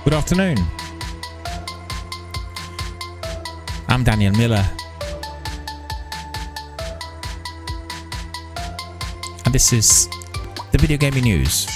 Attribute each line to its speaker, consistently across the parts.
Speaker 1: Good afternoon. I'm Daniel Miller. And this is the Video Gaming News.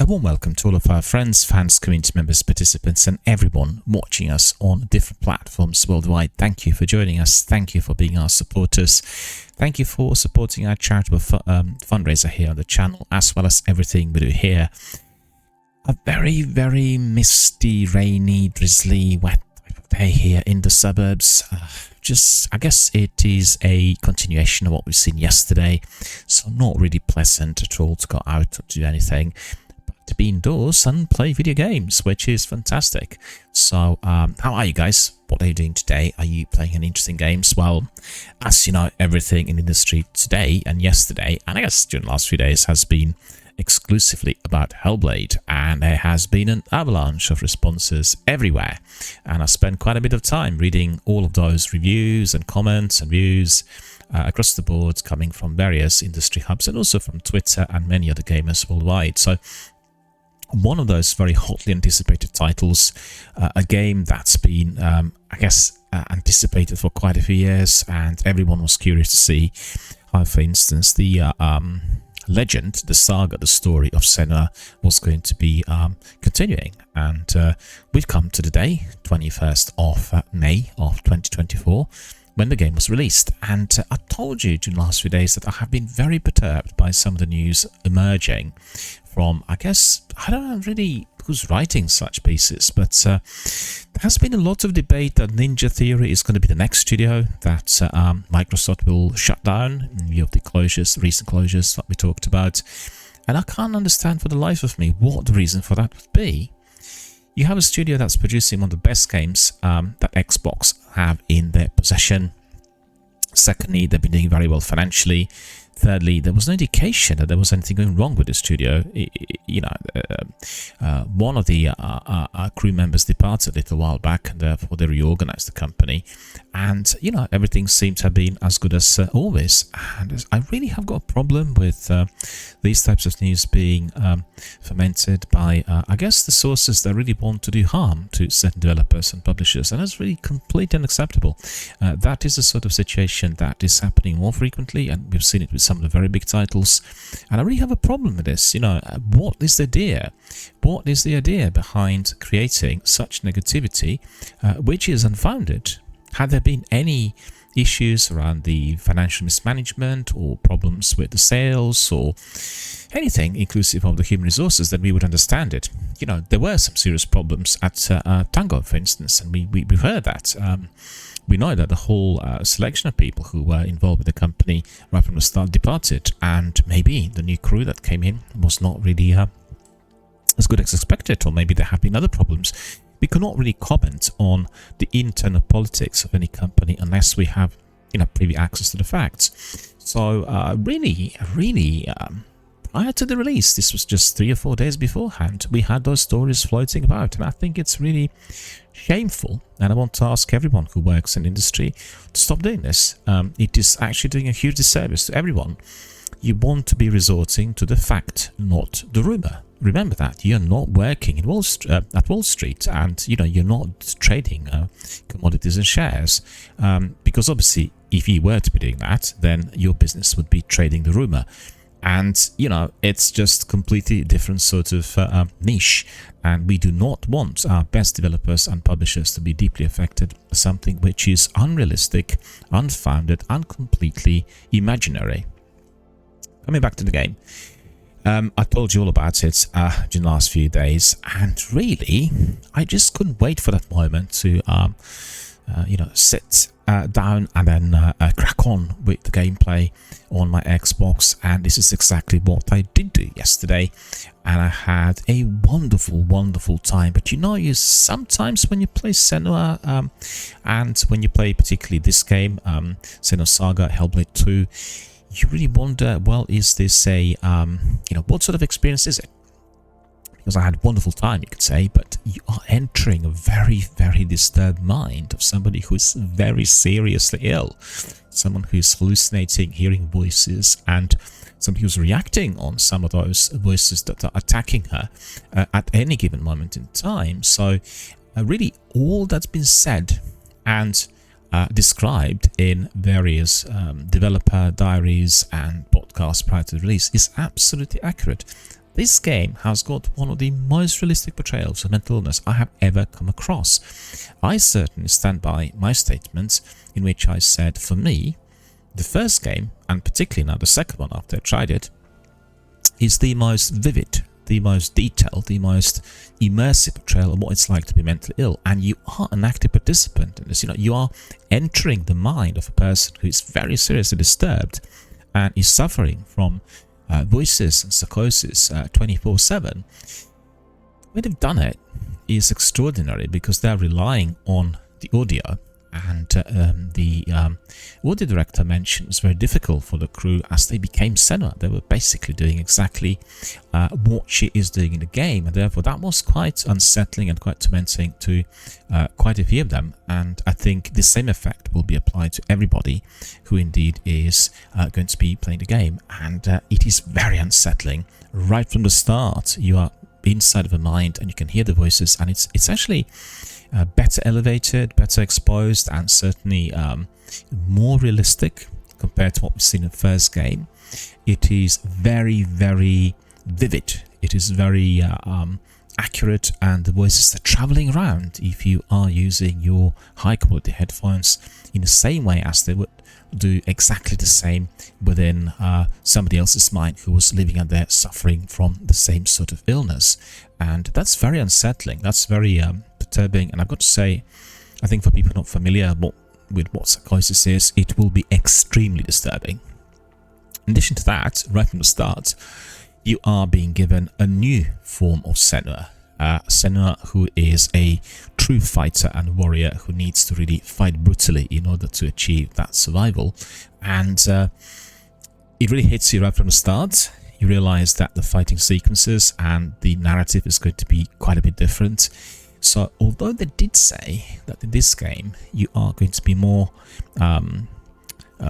Speaker 1: A warm welcome to all of our friends, fans, community members, participants and everyone watching us on different platforms worldwide. Thank you for joining us. Thank you for being our supporters. Thank you for supporting our charitable fundraiser here on the channel, as well as everything we do here. A very, very misty, rainy, drizzly, wet type of day here in the suburbs. I guess it is a continuation of what we've seen yesterday. So not really pleasant at all to go out or do anything. To be indoors and play video games, which is fantastic. So how are you guys? What are you doing today? Are you playing any interesting games? Well, as you know, everything in the industry today and yesterday, and I guess during the last few days, has been exclusively about Hellblade, and there has been an avalanche of responses everywhere, and I spent quite a bit of time reading all of those reviews and comments and views across the board, coming from various industry hubs and also from Twitter and many other gamers worldwide. So one of those very hotly anticipated titles, a game that's been, I guess, anticipated for quite a few years, and everyone was curious to see how, for instance, the legend, the saga, the story of Senua was going to be continuing. And we've come to the day, 21st of May of 2024, when the game was released. And I told you during the last few days that I have been very perturbed by some of the news emerging from, I guess, I don't know really who's writing such pieces, but there has been a lot of debate that Ninja Theory is going to be the next studio that Microsoft will shut down in view of the recent closures that we talked about. And I can't understand for the life of me what the reason for that would be. You have a studio that's producing one of the best games that Xbox have in their possession. Secondly, they've been doing very well financially. Thirdly, there was no indication that there was anything going wrong with the studio. One of the crew members departed a little while back, and therefore they reorganized the company. And, everything seemed to have been as good as always. And I really have got a problem with these types of news being fermented by, I guess, the sources that really want to do harm to certain developers and publishers. And that's really completely unacceptable. That is the sort of situation that is happening more frequently, and we've seen it with some of the very big titles. And I really have a problem with this. What is the idea? What is the idea behind creating such negativity, which is unfounded? Had there been any issues around the financial mismanagement or problems with the sales or anything inclusive of the human resources, then we would understand it. There were some serious problems at Tango, for instance, and we've heard that. We know that the whole selection of people who were involved with the company right from the start departed, and maybe the new crew that came in was not really as good as expected, or maybe there have been other problems. We cannot really comment on the internal politics of any company unless we have, privy access to the facts. So, really, prior to the release, this was just 3 or 4 days beforehand, we had those stories floating about, and I think it's really shameful. And I want to ask everyone who works in the industry to stop doing this. It is actually doing a huge disservice to everyone. You want to be resorting to the fact, not the rumor. Remember that you're not working in at Wall Street, and you're not trading commodities and shares, because obviously if you were to be doing that, then your business would be trading the rumor, and it's just completely different sort of niche, and we do not want our best developers and publishers to be deeply affected by something which is unrealistic, unfounded, and completely imaginary. Coming back to the game. I told you all about it during the last few days, and really, I just couldn't wait for that moment to, sit down and then crack on with the gameplay on my Xbox. And this is exactly what I did do yesterday, and I had a wonderful time. But you sometimes when you play Senua, and when you play particularly this game, Senua Saga Hellblade 2, you really wonder, well, is this a, what sort of experience is it? because I had a wonderful time, you could say, but you are entering a very, very disturbed mind of somebody who is very seriously ill, someone who is hallucinating, hearing voices, and somebody who's reacting on some of those voices that are attacking her at any given moment in time. So really all that's been said and described in various developer diaries and podcasts prior to the release is absolutely accurate. This game has got one of the most realistic portrayals of mental illness I have ever come across. I certainly stand by my statements in which I said, for me, the first game, and particularly now the second one after I tried it, is the most vivid, the most detailed, the most immersive portrayal of what it's like to be mentally ill. And you are an active participant in this. You are entering the mind of a person who is very seriously disturbed and is suffering from voices and psychosis 24/7. The way they've done it is extraordinary because they're relying on the audio, and the audio director mentioned it was very difficult for the crew as they became Senua. They were basically doing exactly what she is doing in the game, and therefore that was quite unsettling and quite tormenting to quite a few of them. And I think the same effect will be applied to everybody who indeed is going to be playing the game. And it is very unsettling right from the start. You are inside of a mind and you can hear the voices, and it's actually better elevated, better exposed, and certainly more realistic compared to what we've seen in the first game. It is very, very vivid. It is very accurate, and the voices are traveling around if you are using your high quality headphones in the same way as they would do exactly the same within somebody else's mind who was living out there suffering from the same sort of illness. And that's very unsettling. That's very perturbing. And I've got to say, I think for people not familiar with what psychosis is, it will be extremely disturbing. In addition to that, right from the start, you are being given a new form of Senua. Senua, who is a true fighter and warrior who needs to really fight brutally in order to achieve that survival. And it really hits you right from the start. You realize that the fighting sequences and the narrative is going to be quite a bit different. So although they did say that in this game you are going to be more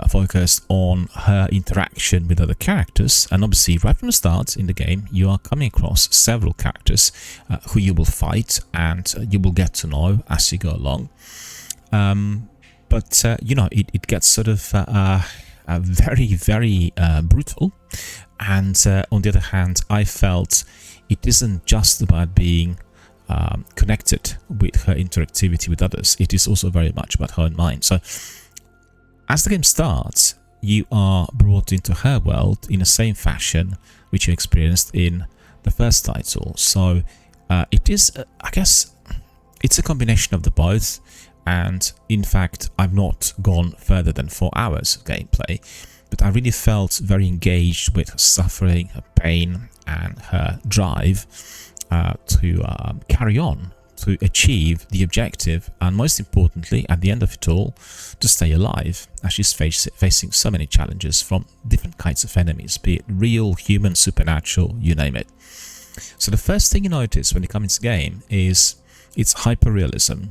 Speaker 1: focused on her interaction with other characters, and obviously right from the start in the game you are coming across several characters who you will fight and you will get to know as you go along. But it gets sort of very, very brutal. And on the other hand, I felt it isn't just about being connected with her interactivity with others. It is also very much about her own mind. So as the game starts, you are brought into her world in the same fashion which you experienced in the first title. So it is, I guess, it's a combination of the both. And in fact, I've not gone further than 4 hours of gameplay, but I really felt very engaged with her suffering, her pain, and her drive to carry on, to achieve the objective, and most importantly, at the end of it all, to stay alive, as she's facing so many challenges from different kinds of enemies, be it real, human, supernatural, you name it. So the first thing you notice when you come into the game is its hyper-realism.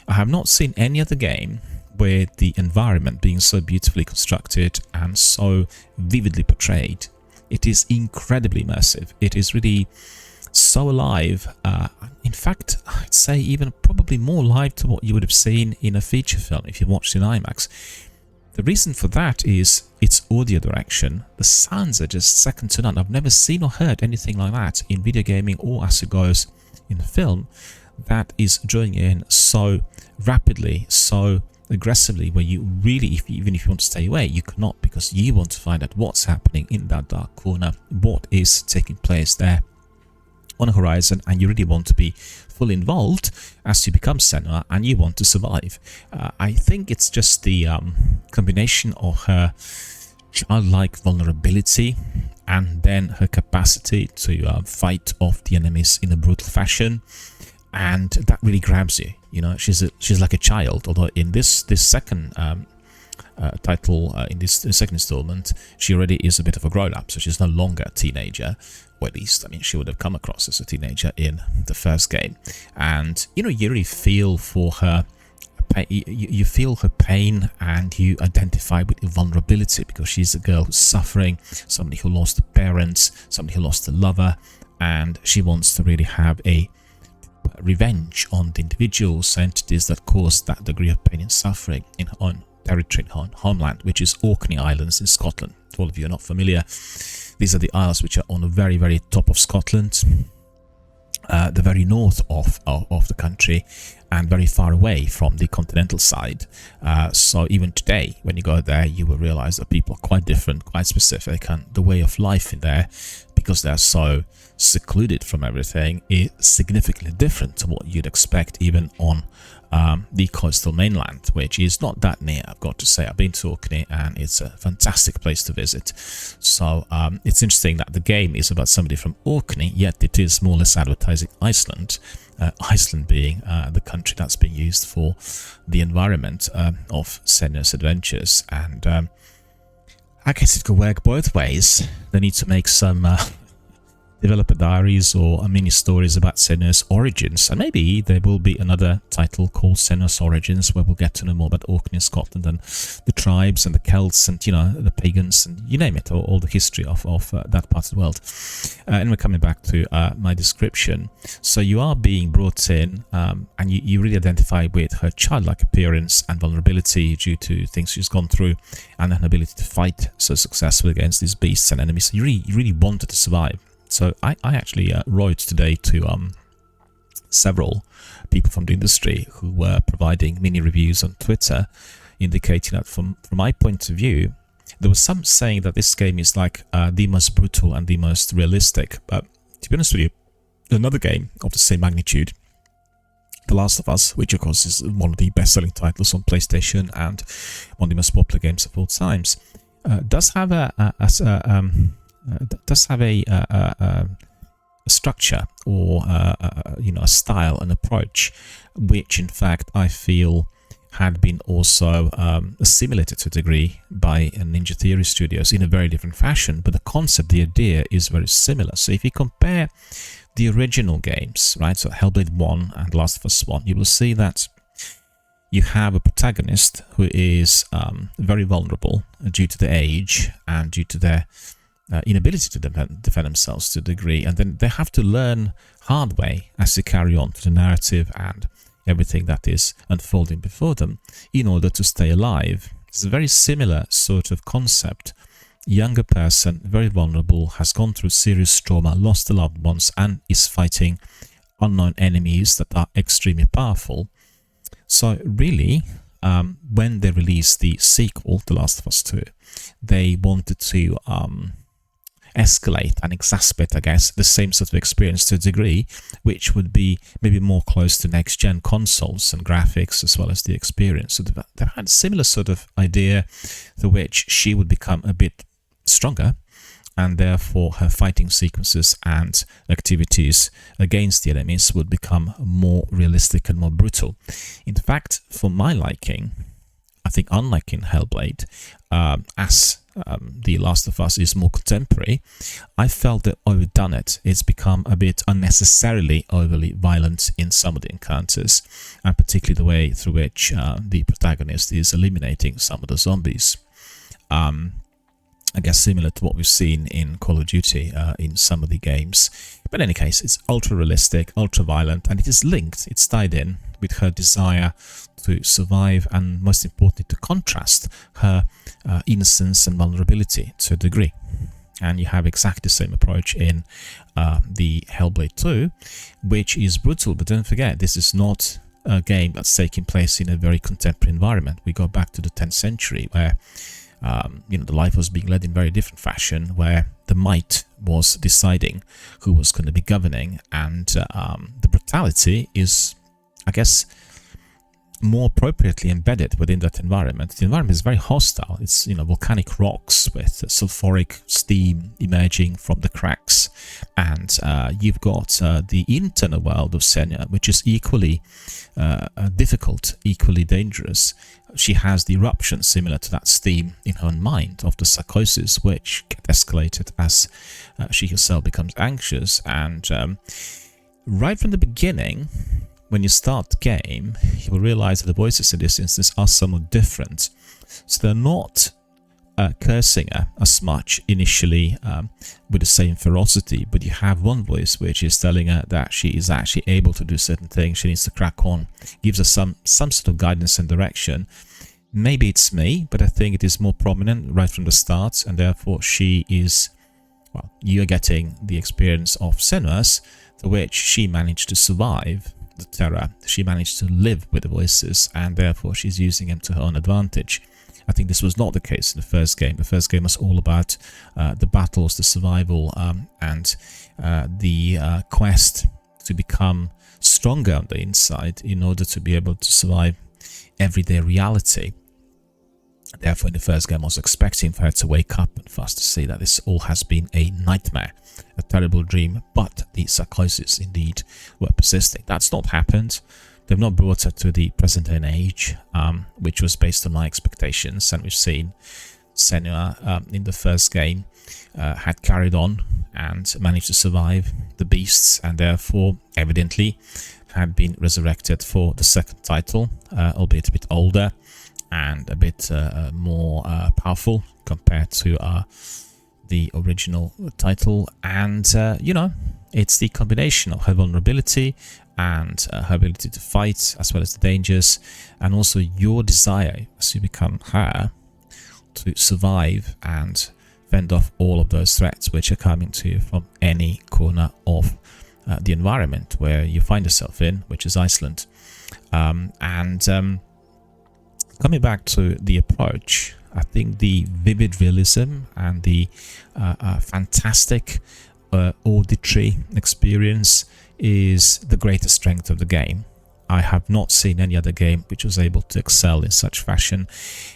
Speaker 1: I have not seen any other game with the environment being so beautifully constructed and so vividly portrayed. It is incredibly immersive. It is really so alive. In fact, I'd say even probably more live to what you would have seen in a feature film if you watched in IMAX. The reason for that is its audio direction. The sounds are just second to none. I've never seen or heard anything like that in video gaming or as it goes in film. That is drawing in so rapidly, so aggressively, where you really, even if you want to stay away, you cannot, because you want to find out what's happening in that dark corner, what is taking place there on the horizon, and you really want to be fully involved as you become Senua, and you want to survive. I think it's just the combination of her childlike vulnerability and then her capacity to fight off the enemies in a brutal fashion. And that really grabs you. You know, she's like a child. Although in this second title in this second installment, she already is a bit of a grown-up, so she's no longer a teenager, or at least, I mean, she would have come across as a teenager in the first game. And, you know, you really feel for her, you feel her pain, and you identify with her vulnerability, because she's a girl who's suffering, somebody who lost a parent, somebody who lost a lover, and she wants to really have a revenge on the individuals, entities that caused that degree of pain and suffering in her own territory, in her own homeland, which is Orkney Islands in Scotland. If all of you are not familiar, these are the isles which are on the very, very top of Scotland, the very north of the country, and very far away from the continental side. So even today, when you go there, you will realize that people are quite different, quite specific, and the way of life in there, because they're so secluded from everything, is significantly different to what you'd expect even on the coastal mainland, which is not that near. I've got to say, I've been to Orkney, and it's a fantastic place to visit. So it's interesting that the game is about somebody from Orkney, yet it is more or less advertising Iceland. Iceland being the country that's being used for the environment of Senua's adventures. And I guess it could work both ways. They need to make some developer diaries or mini stories about Senua's origins, and maybe there will be another title called Senua's Origins, where we'll get to know more about Orkney, Scotland, and the tribes and the Celts, and, you know, the pagans, and you name it, all the history of that part of the world. And we're coming back to my description. So you are being brought in, and you really identify with her childlike appearance and vulnerability due to things she's gone through, and her ability to fight so successfully against these beasts and enemies. So you really wanted to survive. So I actually wrote today to several people from the industry who were providing mini reviews on Twitter, indicating that from my point of view, there was some saying that this game is like the most brutal and the most realistic. But to be honest with you, another game of the same magnitude, The Last of Us, which of course is one of the best-selling titles on PlayStation and one of the most popular games of all times, does have a structure, or you know, a style, an approach, which in fact I feel had been also assimilated to a degree by Ninja Theory Studios in a very different fashion, but the concept, the idea is very similar. So if you compare the original games, right, so Hellblade 1 and Last of Us 1, you will see that you have a protagonist who is very vulnerable due to their age and due to their inability to defend themselves to a degree, and then they have to learn hard way as they carry on to the narrative and everything that is unfolding before them in order to stay alive. It's a very similar sort of concept. Younger person, very vulnerable, has gone through serious trauma, lost a loved ones, and is fighting unknown enemies that are extremely powerful. So really, when they released the sequel, The Last of Us 2, they wanted to escalate and exacerbate, I guess, the same sort of experience to a degree, which would be maybe more close to next-gen consoles and graphics as well as the experience. So they had a similar sort of idea, to which she would become a bit stronger, and therefore her fighting sequences and activities against the enemies would become more realistic and more brutal. In fact, for my liking, I think unlike in Hellblade, as The Last of Us is more contemporary, I felt that overdone it. It's become a bit unnecessarily overly violent in some of the encounters, and particularly the way through which the protagonist is eliminating some of the zombies. I guess similar to what we've seen in Call of Duty in some of the games. But in any case, it's ultra realistic, ultra violent, and it is linked, it's tied in with her desire to survive, and most importantly to contrast her innocence and vulnerability to a degree. And you have exactly the same approach in the Hellblade 2, which is brutal, but don't forget, this is not a game that's taking place in a very contemporary environment. We go back to the 10th century, where you know, the life was being led in very different fashion, where the might was deciding who was going to be governing, and the brutality is, I guess, more appropriately embedded within that environment. The environment is very hostile. It's, volcanic rocks with sulfuric steam emerging from the cracks, and you've got the internal world of Senua, which is equally difficult, equally dangerous. She has the eruption similar to that steam in her mind of the psychosis, which get escalated as she herself becomes anxious. And right from the beginning, when you start the game, you will realize that the voices in this instance are somewhat different. So they're not cursing her as much initially with the same ferocity, but you have one voice which is telling her that she is actually able to do certain things, she needs to crack on, gives her some sort of guidance and direction. Maybe it's me, but I think it is more prominent right from the start, and therefore she is, well, you're getting the experience of Senua's, to which she managed to survive the terror. She managed to live with the voices, and therefore she's using them to her own advantage. I think this was not the case in the first game. The first game was all about the battles, the survival, and the quest to become stronger on the inside in order to be able to survive everyday reality. Therefore, in the first game, I was expecting for her to wake up and for us to see that this all has been a nightmare, a terrible dream, but the psychosis indeed were persisting. That's not happened. They've not brought her to the present-day age, which was based on my expectations, and we've seen Senua in the first game had carried on and managed to survive the beasts, and therefore, evidently, had been resurrected for the second title, albeit a bit older and a bit more powerful compared to the original title. And, it's the combination of her vulnerability and her ability to fight, as well as the dangers, and also your desire as you become her to survive and fend off all of those threats which are coming to you from any corner of the environment where you find yourself in, which is Iceland. Coming back to the approach, I think the vivid realism and the fantastic auditory experience is the greatest strength of the game. I have not seen any other game which was able to excel in such fashion.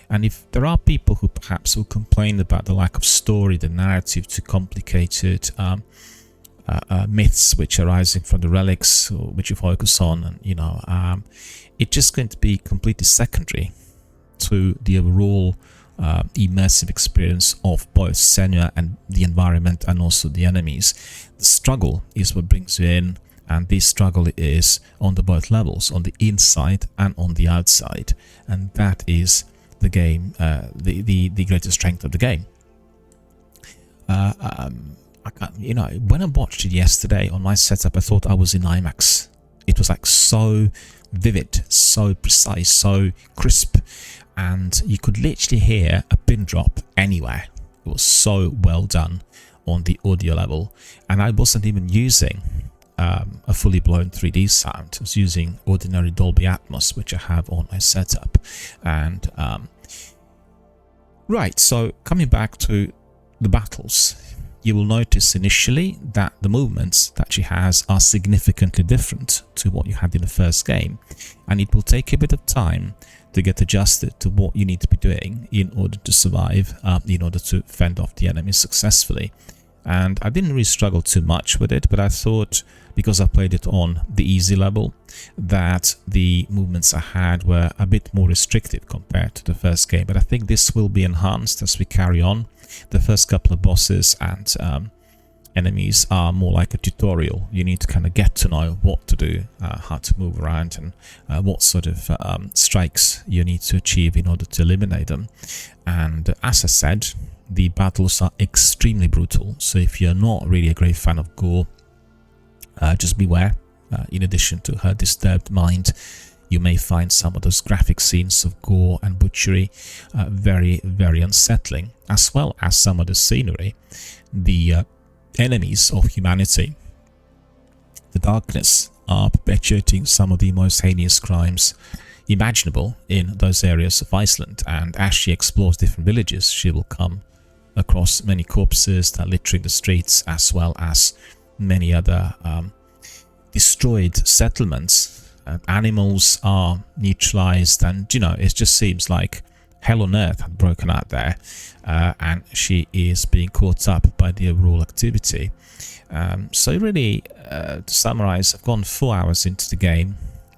Speaker 1: And if there are people who perhaps will complain about the lack of story, the narrative, too complicated, myths which are arising from the relics which you focus on, and it's just going to be completely secondary to the overall immersive experience of both Senua and the environment and also the enemies. The struggle is what brings you in, and this struggle is on the both levels, on the inside and on the outside, and that is the game, the greatest strength of the game. When I watched it yesterday on my setup, I thought I was in IMAX. It was like so vivid, so precise, so crisp, and you could literally hear a pin drop anywhere. It was so well done on the audio level, and I wasn't even using a fully blown 3D sound. I was using ordinary Dolby Atmos, which I have on my setup. And right, so coming back to the battles, you will notice initially that the movements that she has are significantly different to what you had in the first game, and it will take a bit of time to get adjusted to what you need to be doing in order to survive, in order to fend off the enemies successfully. And I didn't really struggle too much with it, but I thought, because I played it on the easy level, that the movements I had were a bit more restrictive compared to the first game. But I think this will be enhanced as we carry on. The first couple of bosses and enemies are more like a tutorial. You need to kind of get to know what to do, how to move around, and what sort of strikes you need to achieve in order to eliminate them. And as I said, the battles are extremely brutal, so if you're not really a great fan of gore, just beware. In addition to her disturbed mind, you may find some of those graphic scenes of gore and butchery very, very unsettling, as well as some of the scenery. The enemies of humanity, the darkness, are perpetuating some of the most heinous crimes imaginable in those areas of Iceland, and as she explores different villages, she will come across many corpses that are littering the streets, as well as many other destroyed settlements animals are neutralized, and it just seems like hell on earth had broken out there, and she is being caught up by the overall activity. So really, to summarize, I've gone 4 hours into the game.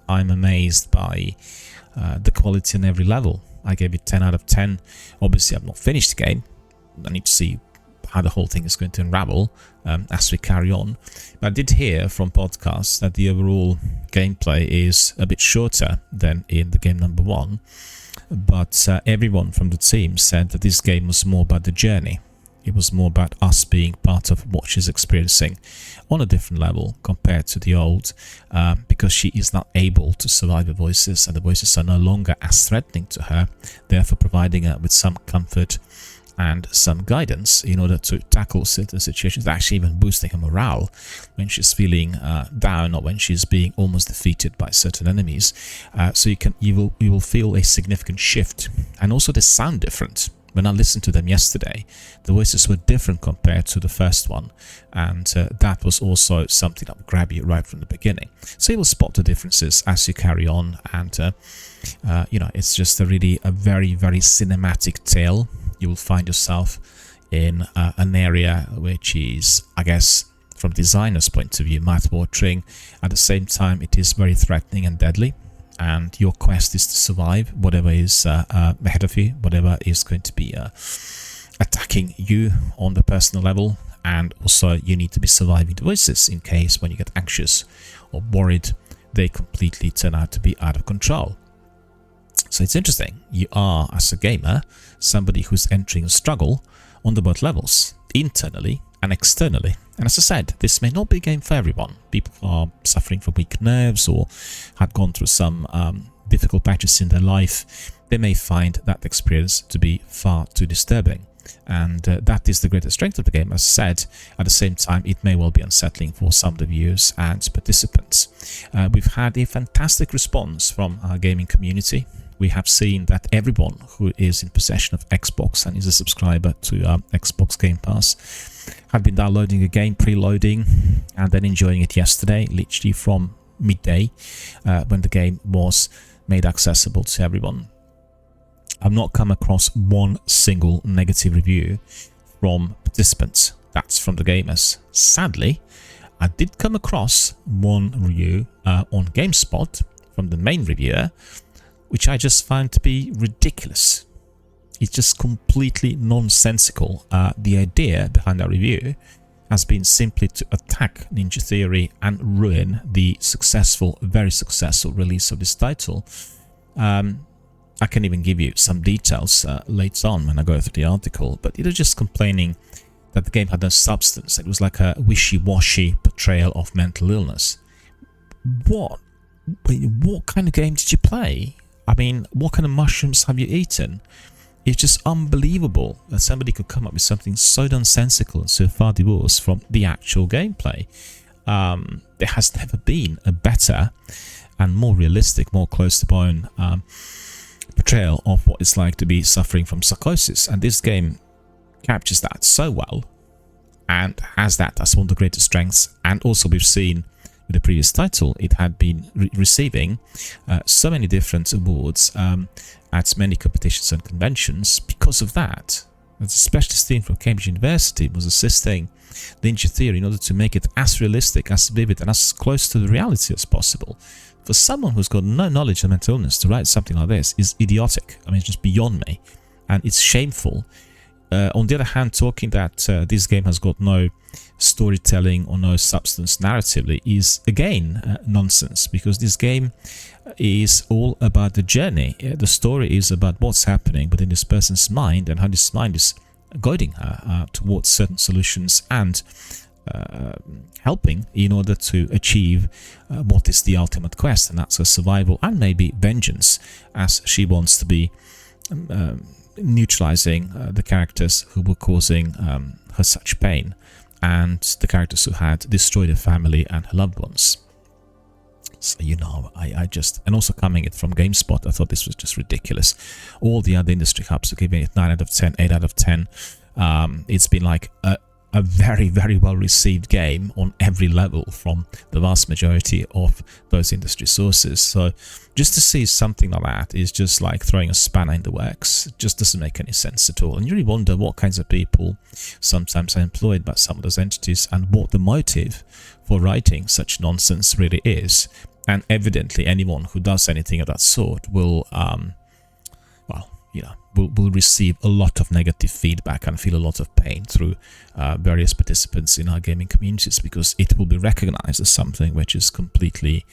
Speaker 1: I'm amazed by the quality on every level. I gave it 10 out of 10. Obviously, I've not finished the game. I need to see how the whole thing is going to unravel as we carry on. But I did hear from podcasts that the overall gameplay is a bit shorter than in the game number 1. But everyone from the team said that this game was more about the journey. It was more about us being part of what she's experiencing on a different level compared to the old, because she is not able to survive the voices, and the voices are no longer as threatening to her, therefore providing her with some comfort and some guidance in order to tackle certain situations, actually even boosting her morale when she's feeling down or when she's being almost defeated by certain enemies. So you will feel a significant shift, and also they sound different. When I listened to them yesterday, the voices were different compared to the first one, and that was also something that would grab you right from the beginning. So you will spot the differences as you carry on, and it's just a very, very cinematic tale. You will find yourself in an area which is, I guess, from designer's point of view, mouth-watering. At the same time, it is very threatening and deadly, and your quest is to survive whatever is ahead of you, whatever is going to be attacking you on the personal level. And also you need to be surviving the voices in case when you get anxious or worried, they completely turn out to be out of control. So it's interesting. You are, as a gamer, somebody who's entering a struggle on the both levels, internally and externally. And as I said, this may not be a game for everyone. People are suffering from weak nerves or had gone through some difficult patches in their life. They may find that experience to be far too disturbing. And that is the greatest strength of the game. As I said, at the same time, it may well be unsettling for some of the viewers and participants. We've had a fantastic response from our gaming community. We have seen that everyone who is in possession of Xbox and is a subscriber to Xbox Game Pass have been downloading the game, preloading, and then enjoying it yesterday, literally from midday, when the game was made accessible to everyone. I've not come across one single negative review from participants. That's from the gamers. Sadly, I did come across one review on GameSpot from the main reviewer, which I just found to be ridiculous. It's just completely nonsensical. The idea behind that review has been simply to attack Ninja Theory and ruin the very successful release of this title. I can even give you some details later on when I go through the article, but it was just complaining that the game had no substance. It was like a wishy-washy portrayal of mental illness. What kind of game did you play? I mean, what kind of mushrooms have you eaten? It's just unbelievable that somebody could come up with something so nonsensical and so far divorced from the actual gameplay. There has never been a better and more realistic, more close to bone portrayal of what it's like to be suffering from psychosis. And this game captures that so well and has that as one of the greatest strengths. And also we've seen with the previous title, it had been receiving so many different awards at many competitions and conventions because of that. The specialist team from Cambridge University was assisting Ninja Theory in order to make it as realistic, as vivid, and as close to the reality as possible. For someone who's got no knowledge of mental illness to write something like this is idiotic. I mean, it's just beyond me, and it's shameful. On the other hand, talking that this game has got no storytelling or no substance narratively is again nonsense, because this game is all about the journey. The story is about what's happening within this person's mind and how this mind is guiding her towards certain solutions and helping in order to achieve what is the ultimate quest, and that's her survival and maybe vengeance, as she wants to be neutralizing the characters who were causing her such pain, and the characters who had destroyed her family and her loved ones. So, I just, and also coming it from GameSpot, I thought this was just ridiculous. All the other industry hubs are giving it 9 out of 10, 8 out of 10. It's been like a very, very well received game on every level from the vast majority of those industry sources. So just to see something like that is just like throwing a spanner in the works. It just doesn't make any sense at all. And you really wonder what kinds of people sometimes are employed by some of those entities and what the motive for writing such nonsense really is. And evidently anyone who does anything of that sort will, will receive a lot of negative feedback and feel a lot of pain through various participants in our gaming communities, because it will be recognized as something which is completely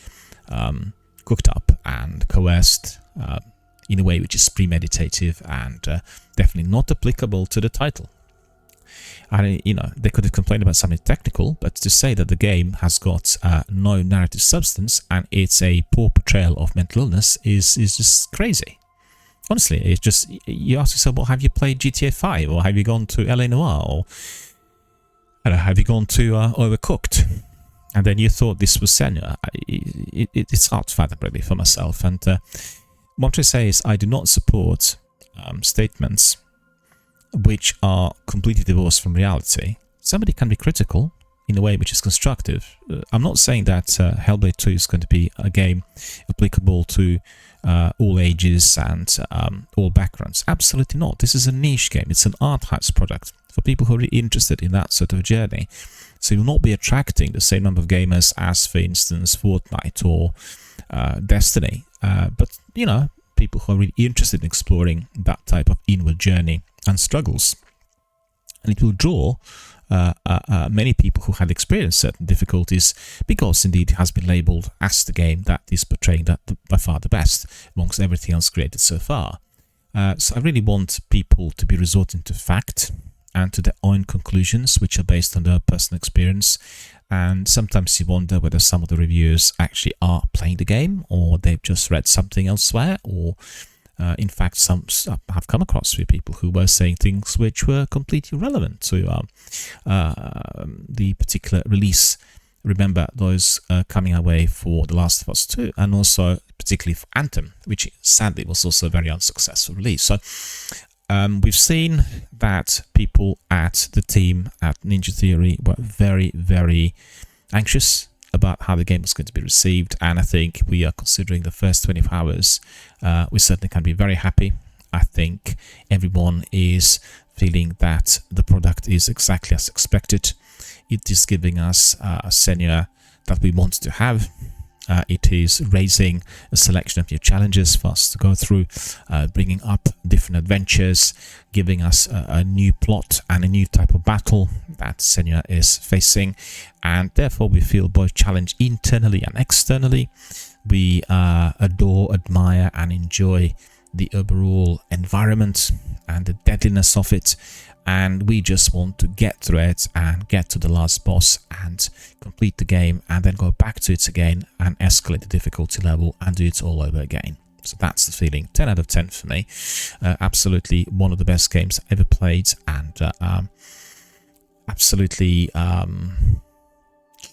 Speaker 1: cooked up and coerced in a way which is premeditative and definitely not applicable to the title. And, they could have complained about something technical, but to say that the game has got no narrative substance and it's a poor portrayal of mental illness is just crazy. Honestly, it's just, you ask yourself, well, have you played GTA 5? Or have you gone to LA Noire? Or have you gone to Overcooked? And then you thought this was Senua. It's hard to fathom, really, for myself. And what I say is, I do not support statements which are completely divorced from reality. Somebody can be critical in a way which is constructive. I'm not saying that Hellblade 2 is going to be a game applicable to all ages and all backgrounds. Absolutely not. This is a niche game. It's an art house product for people who are really interested in that sort of journey. So you'll not be attracting the same number of gamers as, for instance, Fortnite or Destiny. But, people who are really interested in exploring that type of inward journey and struggles. And it will draw many people who had experienced certain difficulties, because indeed it has been labelled as the game that is portraying that by far the best amongst everything else created so far. So I really want people to be resorting to fact and to their own conclusions, which are based on their personal experience. And sometimes you wonder whether some of the reviewers actually are playing the game, or they've just read something elsewhere, or in fact, some have come across with people who were saying things which were completely relevant to the particular release. Remember those coming away for The Last of Us 2, and also particularly for Anthem, which sadly was also a very unsuccessful release. So we've seen that people at the team at Ninja Theory were very, very anxious about how the game was going to be received, and I think we are considering the first 24 hours. We certainly can be very happy. I think everyone is feeling that the product is exactly as expected. It is giving us a Senua that we want to have. It is raising a selection of new challenges for us to go through, bringing up different adventures, giving us a new plot and a new type of battle that Senua is facing, and therefore we feel both challenged internally and externally. We adore, admire and enjoy the overall environment and the deadliness of it, and we just want to get through it and get to the last boss and complete the game, and then go back to it again and escalate the difficulty level and do it all over again. So that's the feeling. 10 out of 10 for me. Absolutely one of the best games I ever played, and absolutely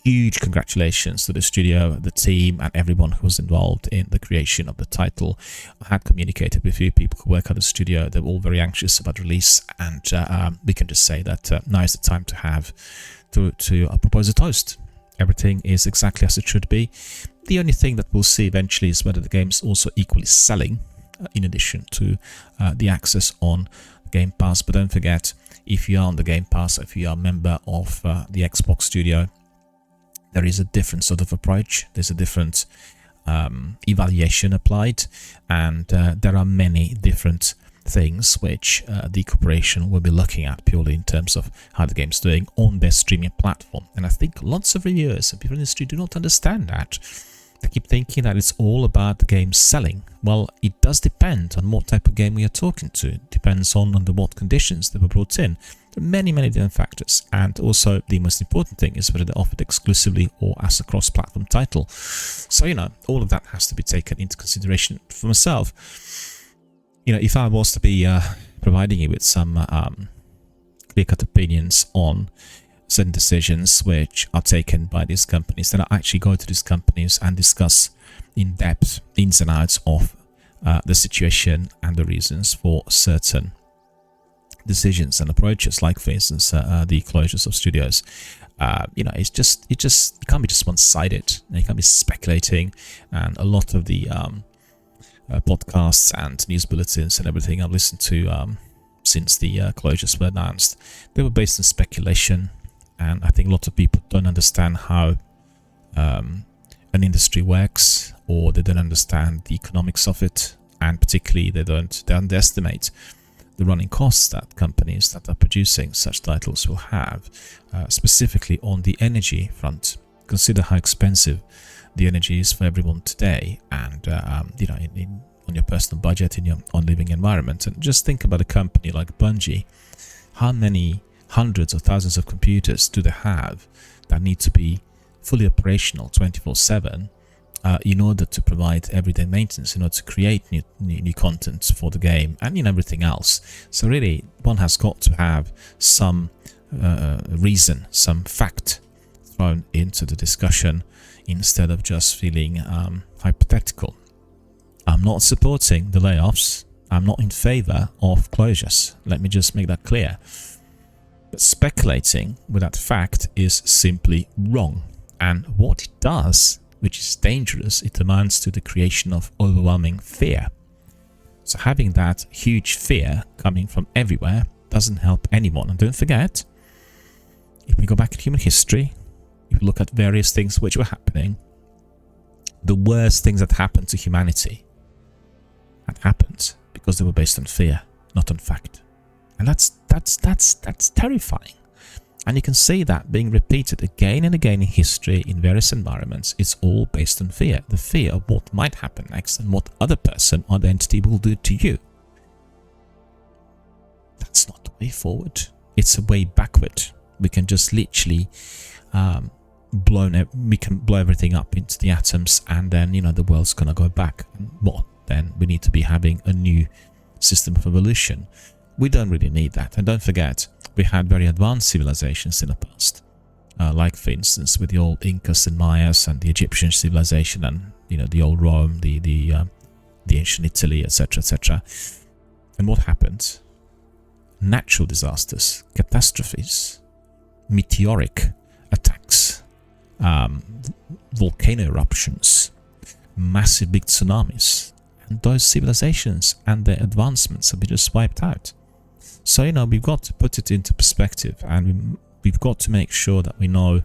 Speaker 1: huge congratulations to the studio, the team, and everyone who was involved in the creation of the title. I had communicated with a few people who work at the studio. They were all very anxious about release, and we can just say that now is the time to propose a toast. Everything is exactly as it should be. The only thing that we'll see eventually is whether the game's also equally selling, in addition to the access on Game Pass. But don't forget, if you are on the Game Pass, if you are a member of the Xbox studio, there is a different sort of approach. There's a different evaluation applied, and there are many different things which the corporation will be looking at purely in terms of how the game's doing on their streaming platform. And I think lots of reviewers and people in the industry do not understand that. They keep thinking that it's all about the game selling. Well, it does depend on what type of game we are talking to. It depends on under what conditions they were brought in. There are many, many different factors. And also, the most important thing is whether they're offered exclusively or as a cross-platform title. So, all of that has to be taken into consideration. For myself, if I was to be providing you with some clear-cut opinions on certain decisions which are taken by these companies, then I actually go to these companies and discuss in depth ins and outs of the situation and the reasons for certain decisions and approaches, like for instance the closures of studios. It can't be just one-sided. You can't be speculating. And a lot of the podcasts and news bulletins and everything I've listened to since the closures were announced, they were based on speculation. And I think a lot of people don't understand how an industry works, or they don't understand the economics of it, and particularly they underestimate the running costs that companies that are producing such titles will have, specifically on the energy front. Consider how expensive the energy is for everyone today, and on your personal budget, in your own living environment. And just think about a company like Bungie. How many hundreds of thousands of computers do they have that need to be fully operational 24/7 in order to provide everyday maintenance, in order to create new content for the game and everything else? So really, one has got to have some reason, some fact thrown into the discussion instead of just feeling hypothetical. I'm not supporting the layoffs. I'm not in favor of closures. Let me just make that clear. But speculating without fact is simply wrong. And what it does, which is dangerous, it amounts to the creation of overwhelming fear. So having that huge fear coming from everywhere doesn't help anyone. And don't forget, if we go back in human history, if we look at various things which were happening, the worst things that happened to humanity had happened because they were based on fear, not on fact. And that's terrifying. And you can see that being repeated again and again in history, in various environments. It's all based on fear. The fear of what might happen next and what other person or the entity will do to you. That's not the way forward. It's a way backward. We can just literally we can blow everything up into the atoms, and then the world's gonna go back. And what then? We need to be having a new system of evolution. We don't really need that. And don't forget, we had very advanced civilizations in the past, like for instance with the old Incas and Mayas and the Egyptian civilization, and the old Rome, the ancient Italy, etc., etc. And what happened? Natural disasters, catastrophes, meteoric attacks, volcano eruptions, massive big tsunamis, and those civilizations and their advancements have been just wiped out. So we've got to put it into perspective, and we've got to make sure that we know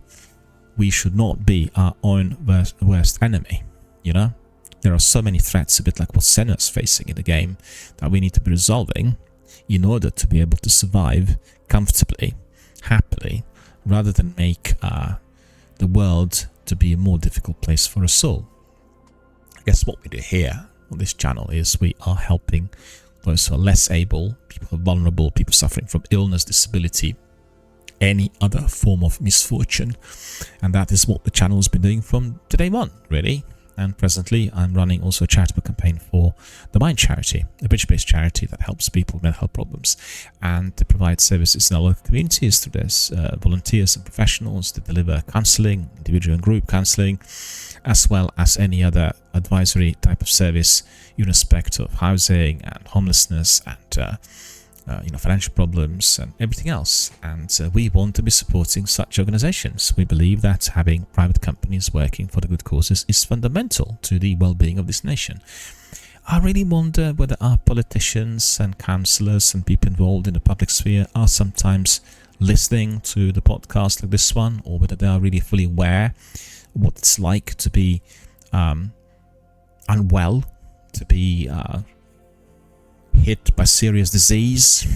Speaker 1: we should not be our own worst enemy. There are so many threats, a bit like what Senna's facing in the game, that we need to be resolving in order to be able to survive comfortably, happily, rather than make the world to be a more difficult place for us all. I guess what we do here on this channel is we are helping those who are less able, people who are vulnerable, people suffering from illness, disability, any other form of misfortune. And that is what the channel has been doing from day one, really. And presently, I'm running also a charitable campaign for the Mind Charity, a British-based charity that helps people with mental health problems, and to provide services in our local communities through this volunteers and professionals to deliver counselling, individual and group counselling, as well as any other advisory type of service in respect of housing and homelessness and financial problems and everything else. And we want to be supporting such organizations. We believe that having private companies working for the good causes is fundamental to the well-being of this nation. I really wonder whether our politicians and councillors and people involved in the public sphere are sometimes listening to the podcast like this one, or whether they are really fully aware of what it's like to be unwell, to be hit by serious disease,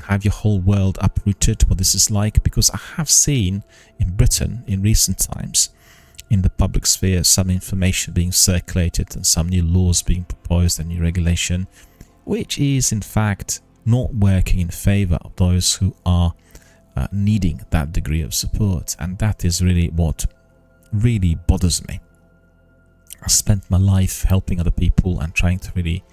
Speaker 1: have your whole world uprooted, what this is like. Because I have seen in Britain in recent times, in the public sphere, some information being circulated and some new laws being proposed and new regulation, which is in fact not working in favor of those who are needing that degree of support. And that is really what really bothers me. I spent my life helping other people and trying to really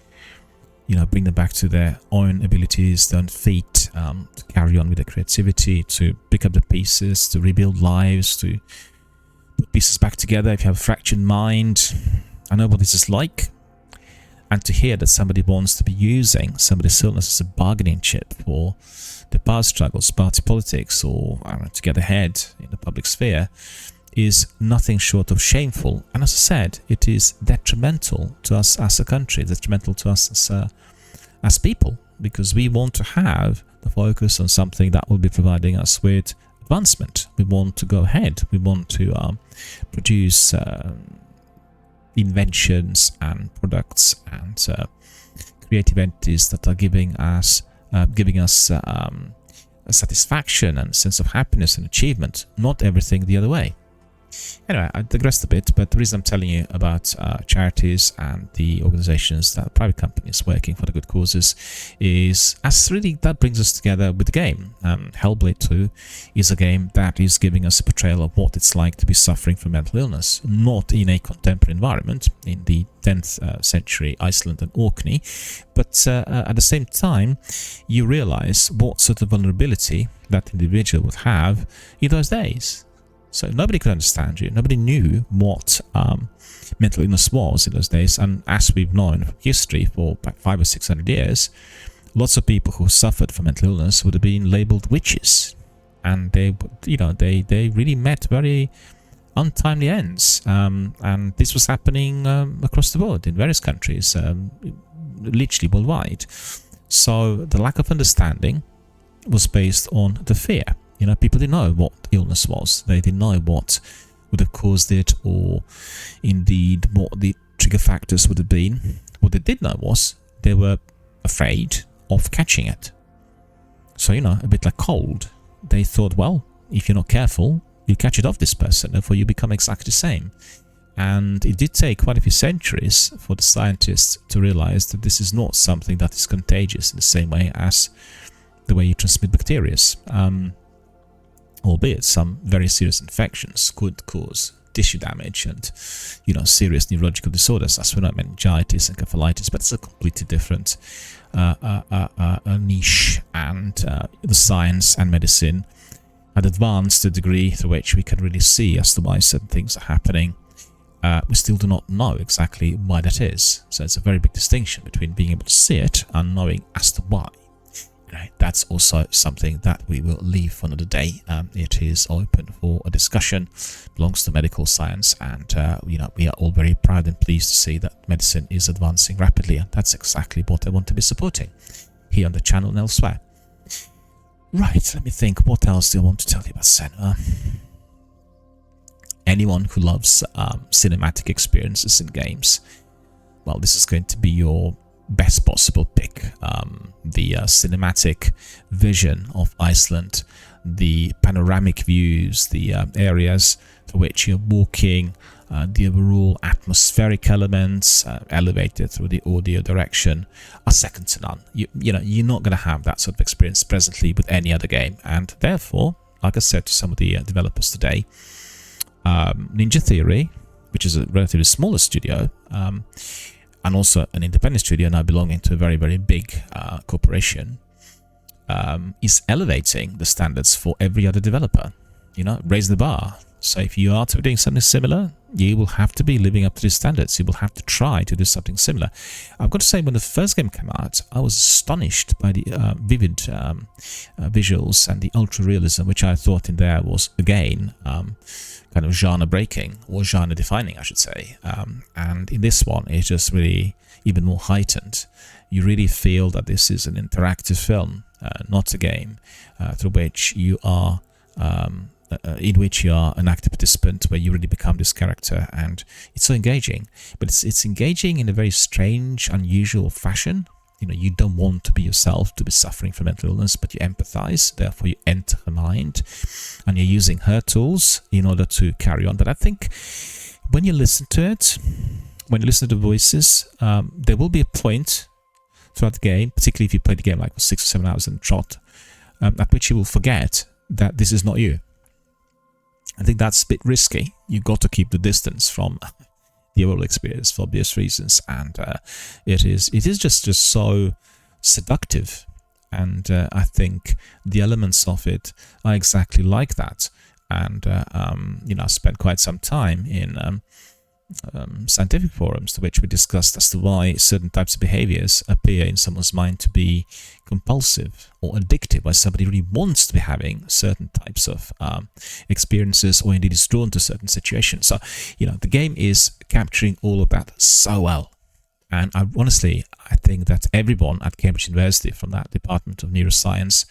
Speaker 1: bring them back to their own abilities, their own feet, to carry on with their creativity, to pick up the pieces, to rebuild lives, to put pieces back together if you have a fractured mind. I know what this is like. And to hear that somebody wants to be using somebody's illness as a bargaining chip for the power struggles, party politics, or to get ahead in the public sphere is nothing short of shameful. And as I said, it is detrimental to us as a country, detrimental to us as people, because we want to have the focus on something that will be providing us with advancement. We want to go ahead. We want to produce inventions and products and creative entities that are giving us a satisfaction and a sense of happiness and achievement, not everything the other way. Anyway, I digressed a bit, but the reason I'm telling you about charities and the organizations that private companies working for the good causes is, as really that brings us together with the game. Hellblade 2 is a game that is giving us a portrayal of what it's like to be suffering from mental illness, not in a contemporary environment, in the 10th century Iceland and Orkney, but at the same time, you realize what sort of vulnerability that individual would have in those days. So nobody could understand you. Nobody knew what mental illness was in those days. And as we've known from history for about 500 or 600 years, lots of people who suffered from mental illness would have been labeled witches, and they really met very untimely ends. And this was happening across the board in various countries, literally worldwide. So the lack of understanding was based on the fear. People didn't know what illness was. They didn't know what would have caused it, or indeed what the trigger factors would have been. What they did know was they were afraid of catching it. So, a bit like cold. They thought, well, if you're not careful, you catch it off this person, therefore you become exactly the same. And it did take quite a few centuries for the scientists to realize that this is not something that is contagious in the same way as the way you transmit bacteria. Albeit some very serious infections could cause tissue damage and, serious neurological disorders, as we know, meningitis and encephalitis, but it's a completely different niche, and the science and medicine had advanced to a degree to which we can really see as to why certain things are happening. We still do not know exactly why that is, so it's a very big distinction between being able to see it and knowing as to why. That's also something that we will leave for another day. It is open for a discussion, belongs to medical science, and we are all very proud and pleased to see that medicine is advancing rapidly, and that's exactly what I want to be supporting here on the channel and elsewhere. Right, let me think, what else do I want to tell you about Senua? Anyone who loves cinematic experiences in games, well, this is going to be your best possible pick. The cinematic vision of Iceland, the panoramic views, the areas to which you're walking, the overall atmospheric elements elevated through the audio direction are second to none. You're not going to have that sort of experience presently with any other game, and therefore, like I said to some of the developers today, Ninja Theory, which is a relatively smaller studio, and also an independent studio now belonging to a very, very big corporation, is elevating the standards for every other developer. Raise the bar. So if you are to be doing something similar, you will have to be living up to these standards. You will have to try to do something similar. I've got to say, when the first game came out, I was astonished by the vivid visuals and the ultra-realism, which I thought in there was, again, kind of genre-breaking, or genre-defining, I should say. And in this one, it's just really even more heightened. You really feel that this is an interactive film, not a game, through which you are... in which you are an active participant, where you really become this character, and it's so engaging. But it's engaging in a very strange, unusual fashion. You don't want to be yourself, to be suffering from mental illness, but you empathize, therefore you enter her mind, and you're using her tools in order to carry on. But I think when you listen to it, when you listen to the voices, there will be a point throughout the game, particularly if you play the game like for 6 or 7 hours in a trot, at which you will forget that this is not you. I think that's a bit risky. You've got to keep the distance from the overall experience for obvious reasons, and it is just so seductive, and I think the elements of it are exactly like that. And I spent quite some time in scientific forums to which we discussed as to why certain types of behaviors appear in someone's mind to be compulsive or addictive, why somebody really wants to be having certain types of experiences or indeed is drawn to certain situations. So, the game is capturing all of that so well. And I think that everyone at Cambridge University from that Department of Neuroscience,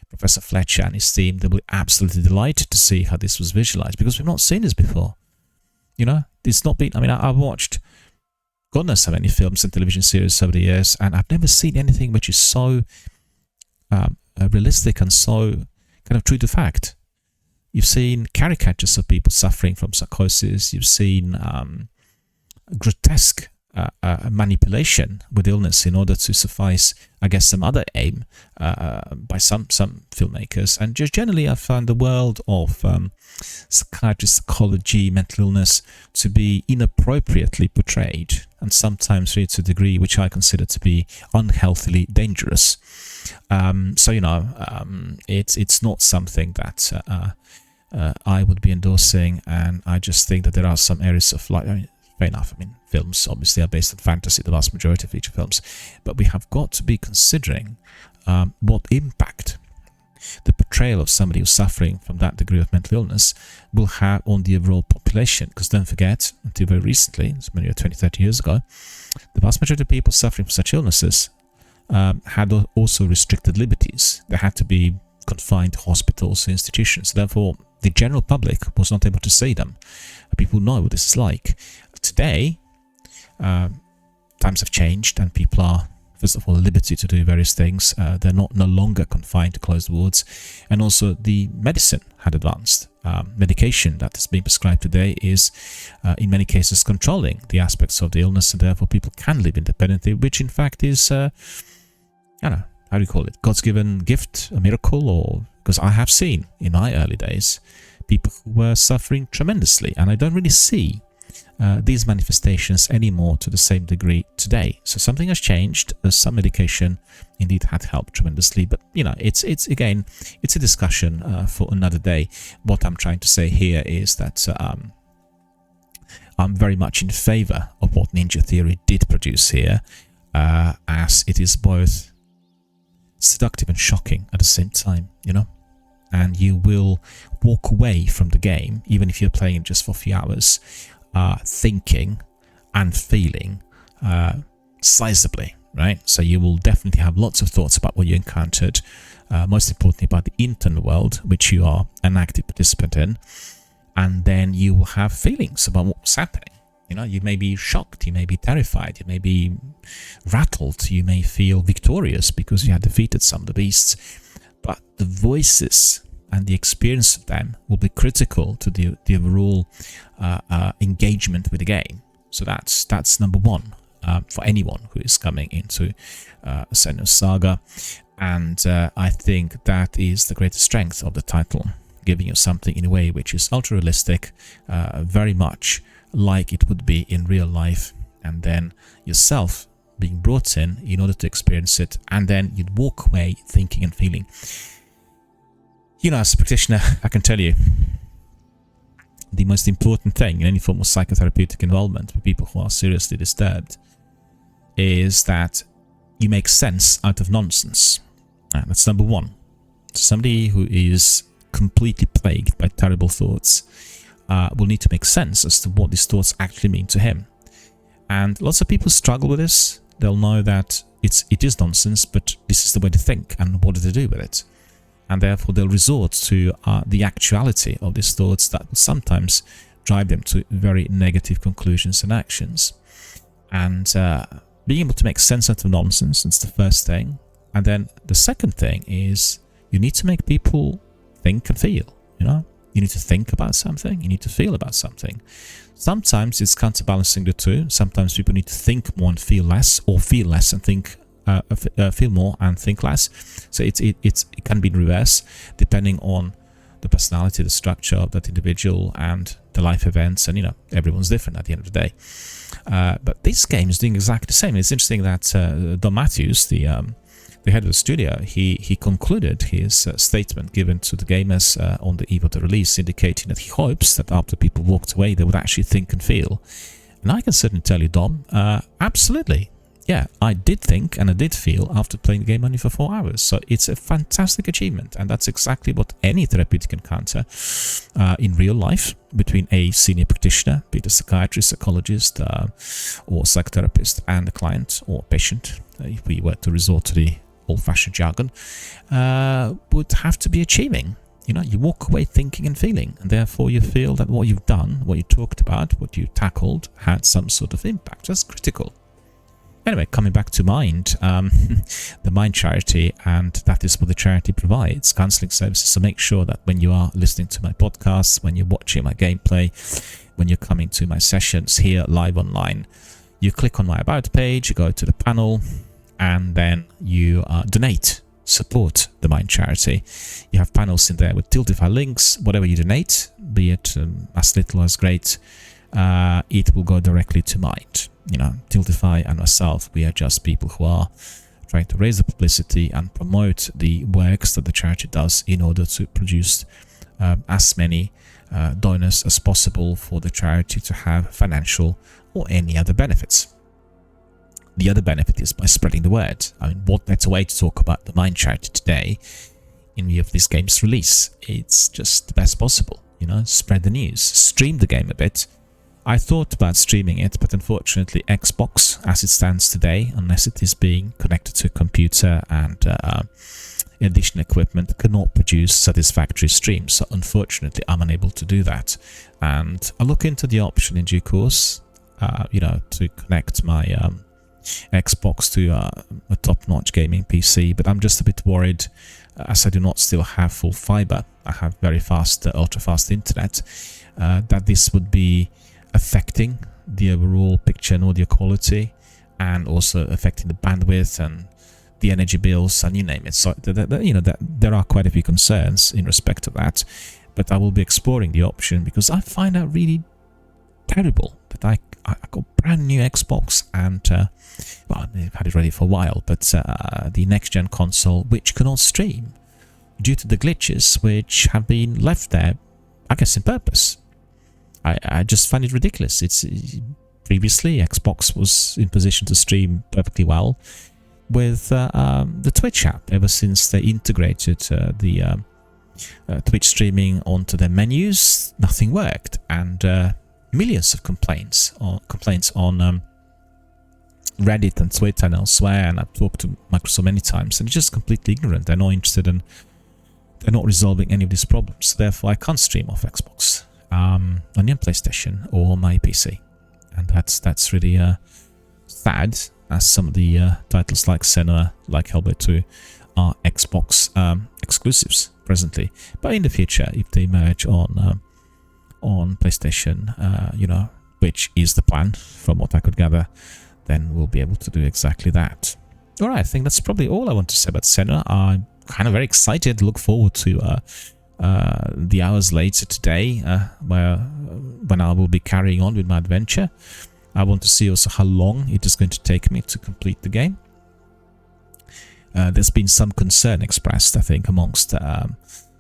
Speaker 1: Professor Fletcher and his team, they will be absolutely delighted to see how this was visualized, because we've not seen this before. It's not been, I've watched God knows how many films and television series over the years, and I've never seen anything which is so realistic and so kind of true to fact. You've seen caricatures of people suffering from psychosis. You've seen grotesque manipulation with illness in order to suffice, I guess, some other aim by some filmmakers. And just generally, I find the world of psychiatry, psychology, mental illness to be inappropriately portrayed, and sometimes really to a degree which I consider to be unhealthily dangerous. It's not something that I would be endorsing, and I just think that there are some areas of life. Fair enough. Films obviously are based on fantasy, the vast majority of feature films, but we have got to be considering what impact the portrayal of somebody who's suffering from that degree of mental illness will have on the overall population. Because don't forget, until very recently, it's maybe 20, 30 years ago, the vast majority of people suffering from such illnesses had also restricted liberties. They had to be confined to hospitals and institutions. Therefore, the general public was not able to see them. People know what this is like. Today, times have changed, and people are, first of all, at liberty to do various things. They're no longer confined to closed wards, and also the medicine had advanced. Medication that is being prescribed today is, in many cases, controlling the aspects of the illness, and therefore people can live independently, which in fact is, how do you call it? God's given gift, a miracle, or because I have seen in my early days people who were suffering tremendously, and I don't really see these manifestations anymore to the same degree today. So something has changed. Some medication indeed had helped tremendously, but it's a discussion for another day. What I'm trying to say here is that I'm very much in favor of what Ninja Theory did produce here, as it is both seductive and shocking at the same time, and you will walk away from the game, even if you're playing it just for a few hours, thinking and feeling sizably, right? So you will definitely have lots of thoughts about what you encountered, most importantly about the internal world, which you are an active participant in, and then you will have feelings about what's happening. You may be shocked, you may be terrified, you may be rattled, you may feel victorious because you have defeated some of the beasts, but the voices and the experience of them will be critical to the overall engagement with the game. So that's number one for anyone who is coming into Senua's Saga, and I think that is the greatest strength of the title, giving you something in a way which is ultra realistic, very much like it would be in real life, and then yourself being brought in order to experience it, and then you'd walk away thinking and feeling. As a practitioner, I can tell you the most important thing in any form of psychotherapeutic involvement with people who are seriously disturbed is that you make sense out of nonsense. That's number one. Somebody who is completely plagued by terrible thoughts will need to make sense as to what these thoughts actually mean to him. And lots of people struggle with this. They'll know that it is nonsense, but this is the way to think, and what do they do with it? And therefore they'll resort to the actuality of these thoughts that will sometimes drive them to very negative conclusions and actions. And being able to make sense out of nonsense, that's the first thing. And then the second thing is you need to make people think and feel, You need to think about something, you need to feel about something. Sometimes it's counterbalancing the two. Sometimes people need to think more and feel less, or feel less and think feel more and think less. So it can be in reverse, depending on the personality, the structure of that individual, and the life events, and everyone's different at the end of the day. But this game is doing exactly the same. It's interesting that Don Matthews, the head of the studio, he concluded his statement given to the gamers on the eve of the release, indicating that he hopes that after people walked away, they would actually think and feel And I can certainly tell you, Dom, absolutely. Yeah, I did think and I did feel after playing the game only for 4 hours. So it's a fantastic achievement, and that's exactly what any therapeutic encounter in real life between a senior practitioner, be it a psychiatrist, psychologist, or psychotherapist, and a client or patient, if we were to resort to the old-fashioned jargon, would have to be achieving. You know, you walk away thinking and feeling, and therefore you feel that what you've done, what you talked about, what you tackled, had some sort of impact. That's critical. Anyway, coming back to Mind, the Mind charity, and that is what the charity provides, counseling services. So make sure that when you are listening to my podcasts, when you're watching my gameplay, when you're coming to my sessions here live online, you click on my About page, you go to the panel, and then you donate, support the Mind charity. You have panels in there with Tiltify links. Whatever you donate, be it as little as great, it will go directly to Mind. You know, Tiltify and myself, we are just people who are trying to raise the publicity and promote the works that the charity does in order to produce as many donors as possible for the charity to have financial or any other benefits. The other benefit is by spreading the word. I mean, what better way to talk about the Mind charity today in view of this game's release? It's just the best possible, you know, spread the news, stream the game a bit. I thought about streaming it, but unfortunately Xbox, as it stands today, unless it is being connected to a computer and additional equipment, cannot produce satisfactory streams. So unfortunately I'm unable to do that. And I'll look into the option in due course, you know, to connect my Xbox to a top-notch gaming PC, but I'm just a bit worried, as I do not still have full fiber. I have very fast, ultra-fast internet, that this would be affecting the overall picture and audio quality, and also affecting the bandwidth and the energy bills and you name it. So you know, that there are quite a few concerns in respect to that, but I will be exploring the option because I find that really terrible that I got brand new Xbox and well, I've had it ready for a while, but the next gen console which cannot stream due to the glitches which have been left there, I guess, in purpose. I just find it ridiculous. It's previously Xbox was in position to stream perfectly well with the Twitch app. Ever since they integrated the Twitch streaming onto their menus, nothing worked, and millions of complaints on Reddit and Twitter and elsewhere. And I've talked to Microsoft many times, and they're just completely ignorant. They're not interested in. They're not resolving any of these problems. Therefore, I can't stream off Xbox. On your PlayStation or my PC, and that's really sad, as some of the titles like Senua, like Hellblade 2, are Xbox exclusives presently. But in the future, if they merge on PlayStation, you know, which is the plan from what I could gather, then we'll be able to do exactly that. All right, I think that's probably all I want to say about Senua. I'm kind of very excited. Look forward to the hours later today, when I will be carrying on with my adventure. I want to see also how long it is going to take me to complete the game. There's been some concern expressed, I think, amongst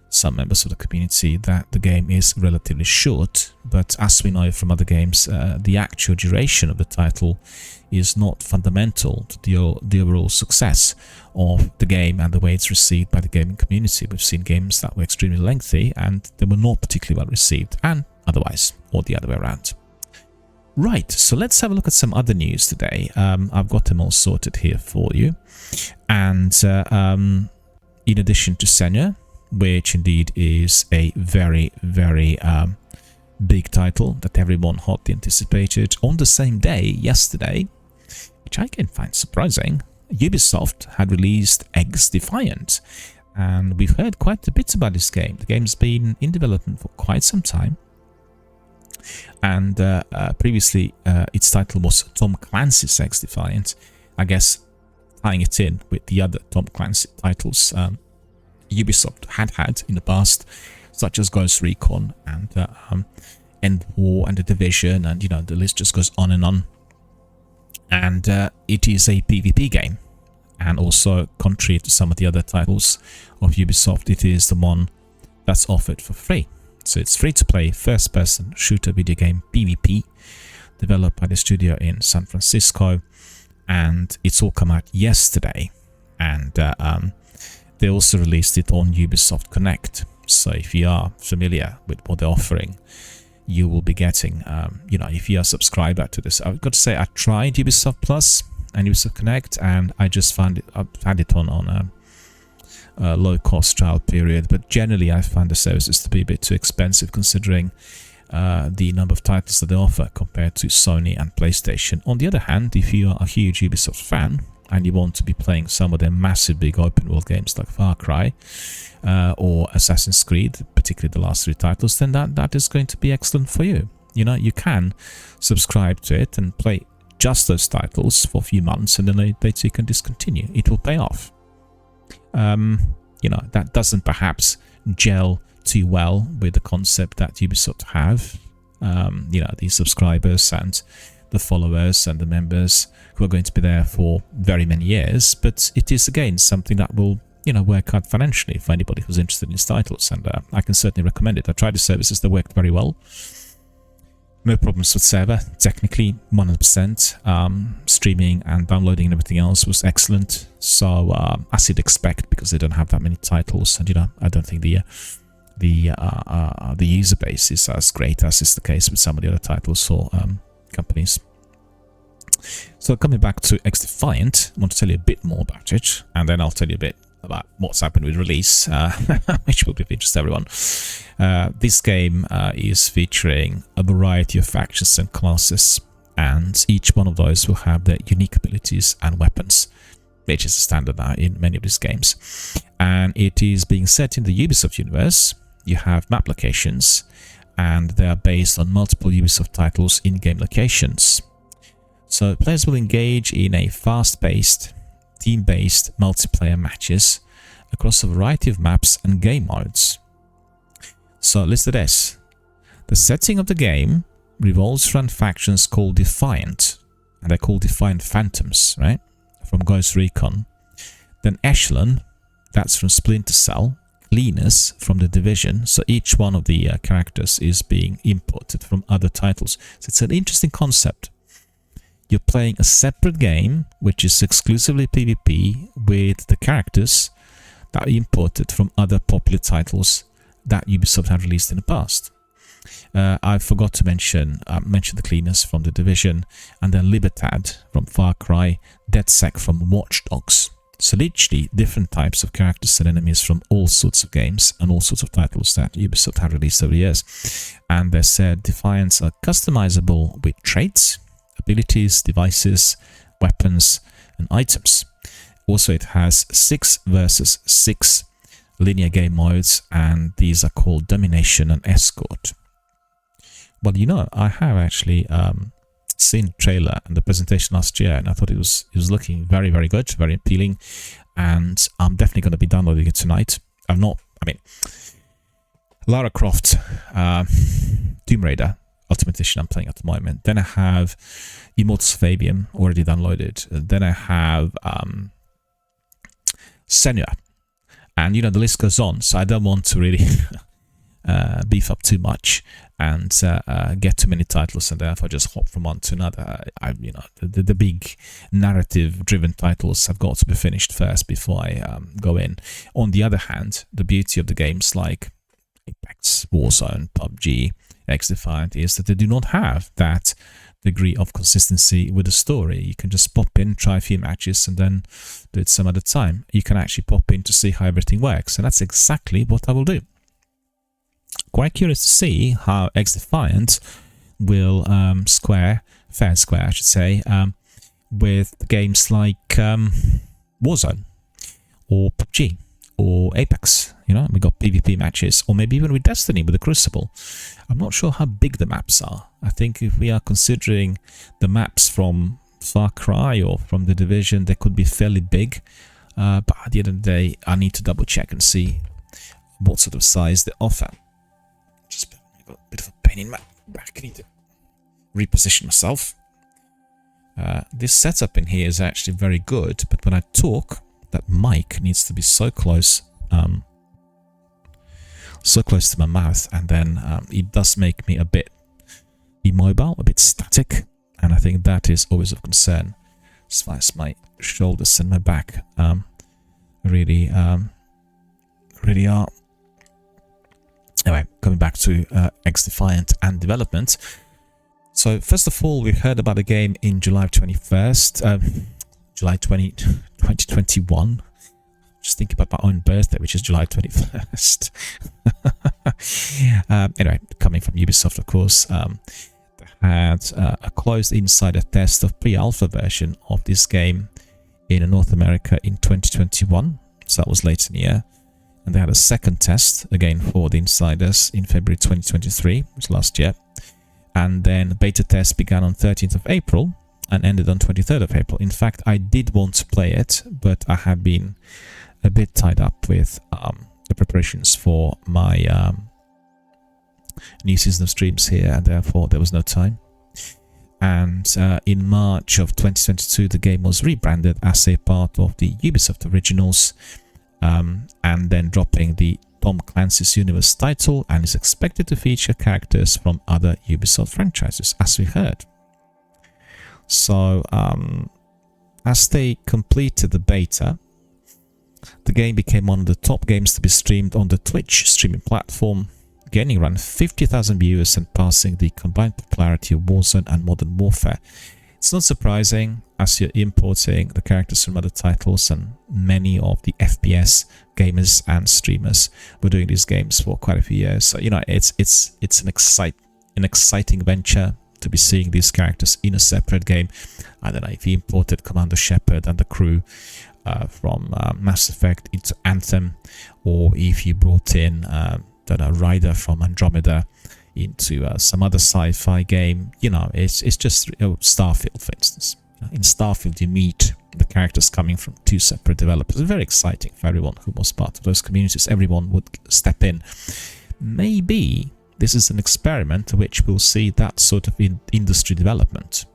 Speaker 1: some members of the community that the game is relatively short, but as we know from other games, the actual duration of the title is not fundamental to the overall success of the game and the way it's received by the gaming community. We've seen games that were extremely lengthy and they were not particularly well received, and otherwise, or the other way around. Right, so let's have a look at some other news today. I've got them all sorted here for you. And in addition to Senua, which indeed is a very, very big title that everyone hotly anticipated, on the same day, yesterday, which I can find surprising, Ubisoft had released XDefiant, and we've heard quite a bit about this game. The game's been in development for quite some time, and previously its title was Tom Clancy's XDefiant. I guess tying it in with the other Tom Clancy titles Ubisoft had in the past, such as Ghost Recon and End War and The Division, and you know, the list just goes on. And it is a PvP game, and also contrary to some of the other titles of Ubisoft, it is the one that's offered for free. So it's free to play first-person shooter video game PvP developed by the studio in San Francisco, and it's all come out yesterday. And they also released it on Ubisoft Connect. So if you are familiar with what they're offering, you will be getting, if you are a subscriber to this. I've got to say, I tried Ubisoft Plus and Ubisoft Connect, and I just I've had it on a low-cost trial period. But generally, I found the services to be a bit too expensive, considering the number of titles that they offer compared to Sony and PlayStation. On the other hand, if you are a huge Ubisoft fan and you want to be playing some of their massive big open world games like Far Cry or Assassin's Creed, particularly the last 3 titles, then that is going to be excellent for you. You can subscribe to it and play just those titles for a few months, and then later you can discontinue. It will pay off. That doesn't perhaps gel too well with the concept that Ubisoft have. The subscribers and the followers and the members who are going to be there for very many years, but it is again something that will work out financially for anybody who's interested in these titles, and I can certainly recommend it. I tried the services, they worked very well, no problems whatsoever. Technically 100%. Streaming and downloading and everything else was excellent, so as you'd expect, because they don't have that many titles, and I don't think the user base is as great as is the case with some of the other titles or companies. So coming back to XDefiant, I want to tell you a bit more about it, and then I'll tell you a bit about what's happened with release, which will be of interest to everyone. This game is featuring a variety of factions and classes, and each one of those will have their unique abilities and weapons, which is a standard now in many of these games. And it is being set in the Ubisoft universe. You have map locations, and they are based on multiple Ubisoft titles in-game locations. So players will engage in a fast-paced, team-based multiplayer matches across a variety of maps and game modes. So listed as: the setting of the game revolves around factions called Defiant, and they're called Defiant Phantoms, right? From Ghost Recon. Then Echelon, that's from Splinter Cell. Linus from The Division. So each one of the characters is being imported from other titles. So it's an interesting concept. You're playing a separate game which is exclusively PvP with the characters that are imported from other popular titles that Ubisoft have released in the past. I forgot to mention the Cleaners from The Division, and then Libertad from Far Cry, DedSec from Watch Dogs. So literally different types of characters and enemies from all sorts of games and all sorts of titles that Ubisoft have released over the years. And they said Defiants are customizable with traits, abilities, devices, weapons, and items. Also, it has 6 versus 6 linear game modes, and these are called Domination and Escort. Well, I have actually seen the trailer and the presentation last year, and I thought it was looking very, very good, very appealing, and I'm definitely going to be downloading it tonight. Lara Croft, Tomb Raider Ultimate Edition I'm playing at the moment. Then I have Immortals of Aveum already downloaded. Then I have Senua, and the list goes on, so I don't want to really beef up too much and get too many titles, and therefore just hop from one to another. The big narrative-driven titles have got to be finished first before I go in. On the other hand, the beauty of the games like Apex, Warzone, PUBG, XDefiant is that they do not have that degree of consistency with the story. You can just pop in, try a few matches, and then do it some other time. You can actually pop in to see how everything works, and that's exactly what I will do. Quite curious to see how XDefiant will fair square, I should say, with games like Warzone or PUBG or Apex. We got PvP matches, or maybe even with Destiny with the Crucible. I'm not sure how big the maps are. I think if we are considering the maps from Far Cry or from The Division, they could be fairly big. But at the end of the day, I need to double check and see what sort of size they offer. Just got a bit of a pain in my back. I need to reposition myself. This setup in here is actually very good, but when I talk, that mic needs to be so close to my mouth, and then it does make me a bit immobile, a bit static. and I think that is always of concern as far as my shoulders and my back really are. Anyway, coming back to XDefiant and development. So first of all, we heard about the game in July 21st, July 2021. Just thinking about my own birthday, which is July 21st. Anyway, coming from Ubisoft, of course, they had a closed insider test of pre-alpha version of this game in North America in 2021. So that was late in the year. And they had a second test, again for the insiders, in February 2023, which was last year. And then the beta test began on 13th of April and ended on 23rd of April. In fact, I did want to play it, but I had been a bit tied up with the preparations for my new season of streams here, and therefore there was no time. And in March of 2022, the game was rebranded as a part of the Ubisoft Originals, and then dropping the Tom Clancy's Universe title, and is expected to feature characters from other Ubisoft franchises, as we heard. So, as they completed the beta, the game became one of the top games to be streamed on the Twitch streaming platform, gaining around 50,000 viewers and passing the combined popularity of Warzone and Modern Warfare. It's not surprising, as you're importing the characters from other titles, and many of the FPS gamers and streamers were doing these games for quite a few years. So, you know, it's an exciting venture to be seeing these characters in a separate game. I don't know if you imported Commander Shepard and the crew from Mass Effect into Anthem, or if you brought in Ryder from Andromeda into some other sci-fi game. You know, it's just Starfield, for instance. In Starfield, you meet the characters coming from two separate developers. It's very exciting for everyone who was part of those communities. Everyone would step in. Maybe this is an experiment to which we'll see that sort of industry development.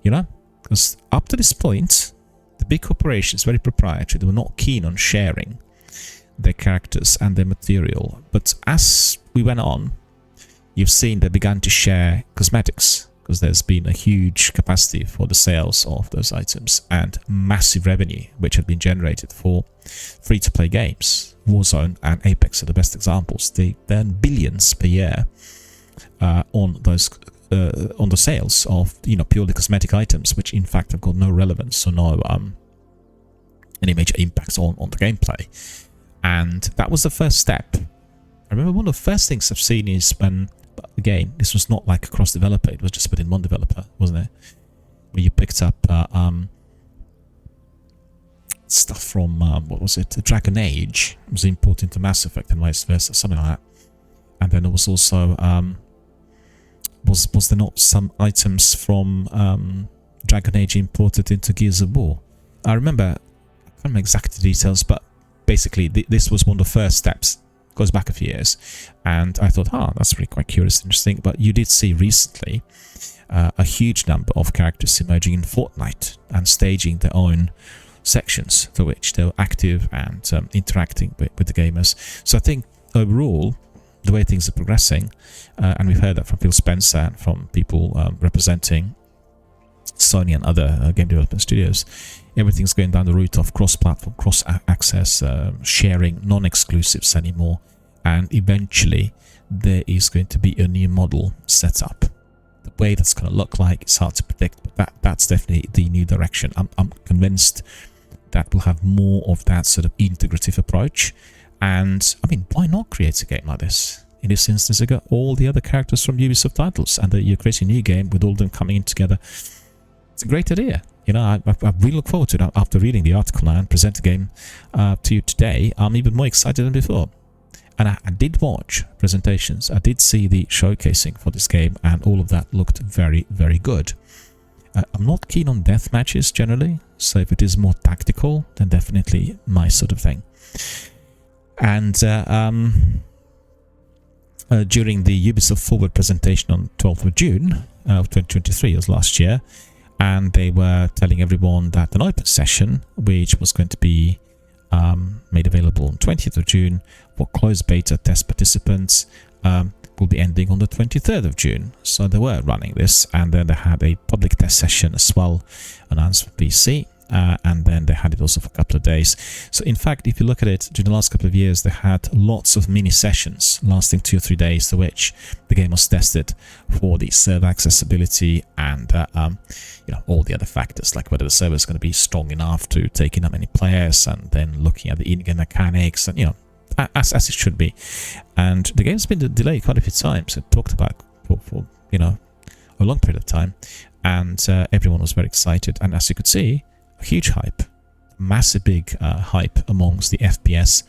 Speaker 1: You know, because up to this point, the big corporations, very proprietary, they were not keen on sharing their characters and their material. But as we went on, you've seen they began to share cosmetics, because there's been a huge capacity for the sales of those items and massive revenue which had been generated for free-to-play games. Warzone and Apex are the best examples. They earn billions per year on the sales of, you know, purely cosmetic items, which in fact have got no relevance or no any major impacts on the gameplay. And that was the first step. I remember one of the first things I've seen is when, again, this was not like a cross-developer, it was just within one developer, wasn't it? Where you picked up stuff from, what was it? Dragon Age was imported into Mass Effect and vice versa, something like that. And then there was also, was there not some items from Dragon Age imported into Gears of War? I remember, I can't remember exactly the details, but basically this was one of the first steps. Goes back a few years, and I thought, that's really quite curious and interesting. But you did see recently a huge number of characters emerging in Fortnite and staging their own sections for which they were active and interacting with the gamers. So I think overall, the way things are progressing, and we've heard that from Phil Spencer and from people representing Sony and other game development studios, everything's going down the route of cross-platform, cross-access, sharing, non-exclusives anymore, and eventually there is going to be a new model set up. The way that's going to look like, it's hard to predict, but that's definitely the new direction. I'm convinced that we'll have more of that sort of integrative approach, and I mean, why not create a game like this? In this instance, you got all the other characters from Ubisoft titles, and you're creating a new game with all of them coming in together. It's a great idea. You know, I really look forward to it. After reading the article now and present the game to you today, I'm even more excited than before. And I did watch presentations. I did see the showcasing for this game, and all of that looked very, very good. I'm not keen on death matches generally, so if it is more tactical, then definitely my sort of thing. And during the Ubisoft Forward presentation on 12th of June of 2023, as last year, and they were telling everyone that an open session, which was going to be made available on 20th of June for closed beta test participants, will be ending on the 23rd of June. So they were running this, and then they had a public test session as well announced for PC. And then they had it also for a couple of days. So in fact, if you look at it, during the last couple of years, they had lots of mini sessions lasting 2 or 3 days, to which the game was tested for the server accessibility and all the other factors, like whether the server is going to be strong enough to take in that many players, and then looking at the in-game mechanics, and as it should be. And the game's been delayed quite a few times. It talked about for a long period of time, and everyone was very excited. And as you could see, a huge hype, massive big hype amongst the FPS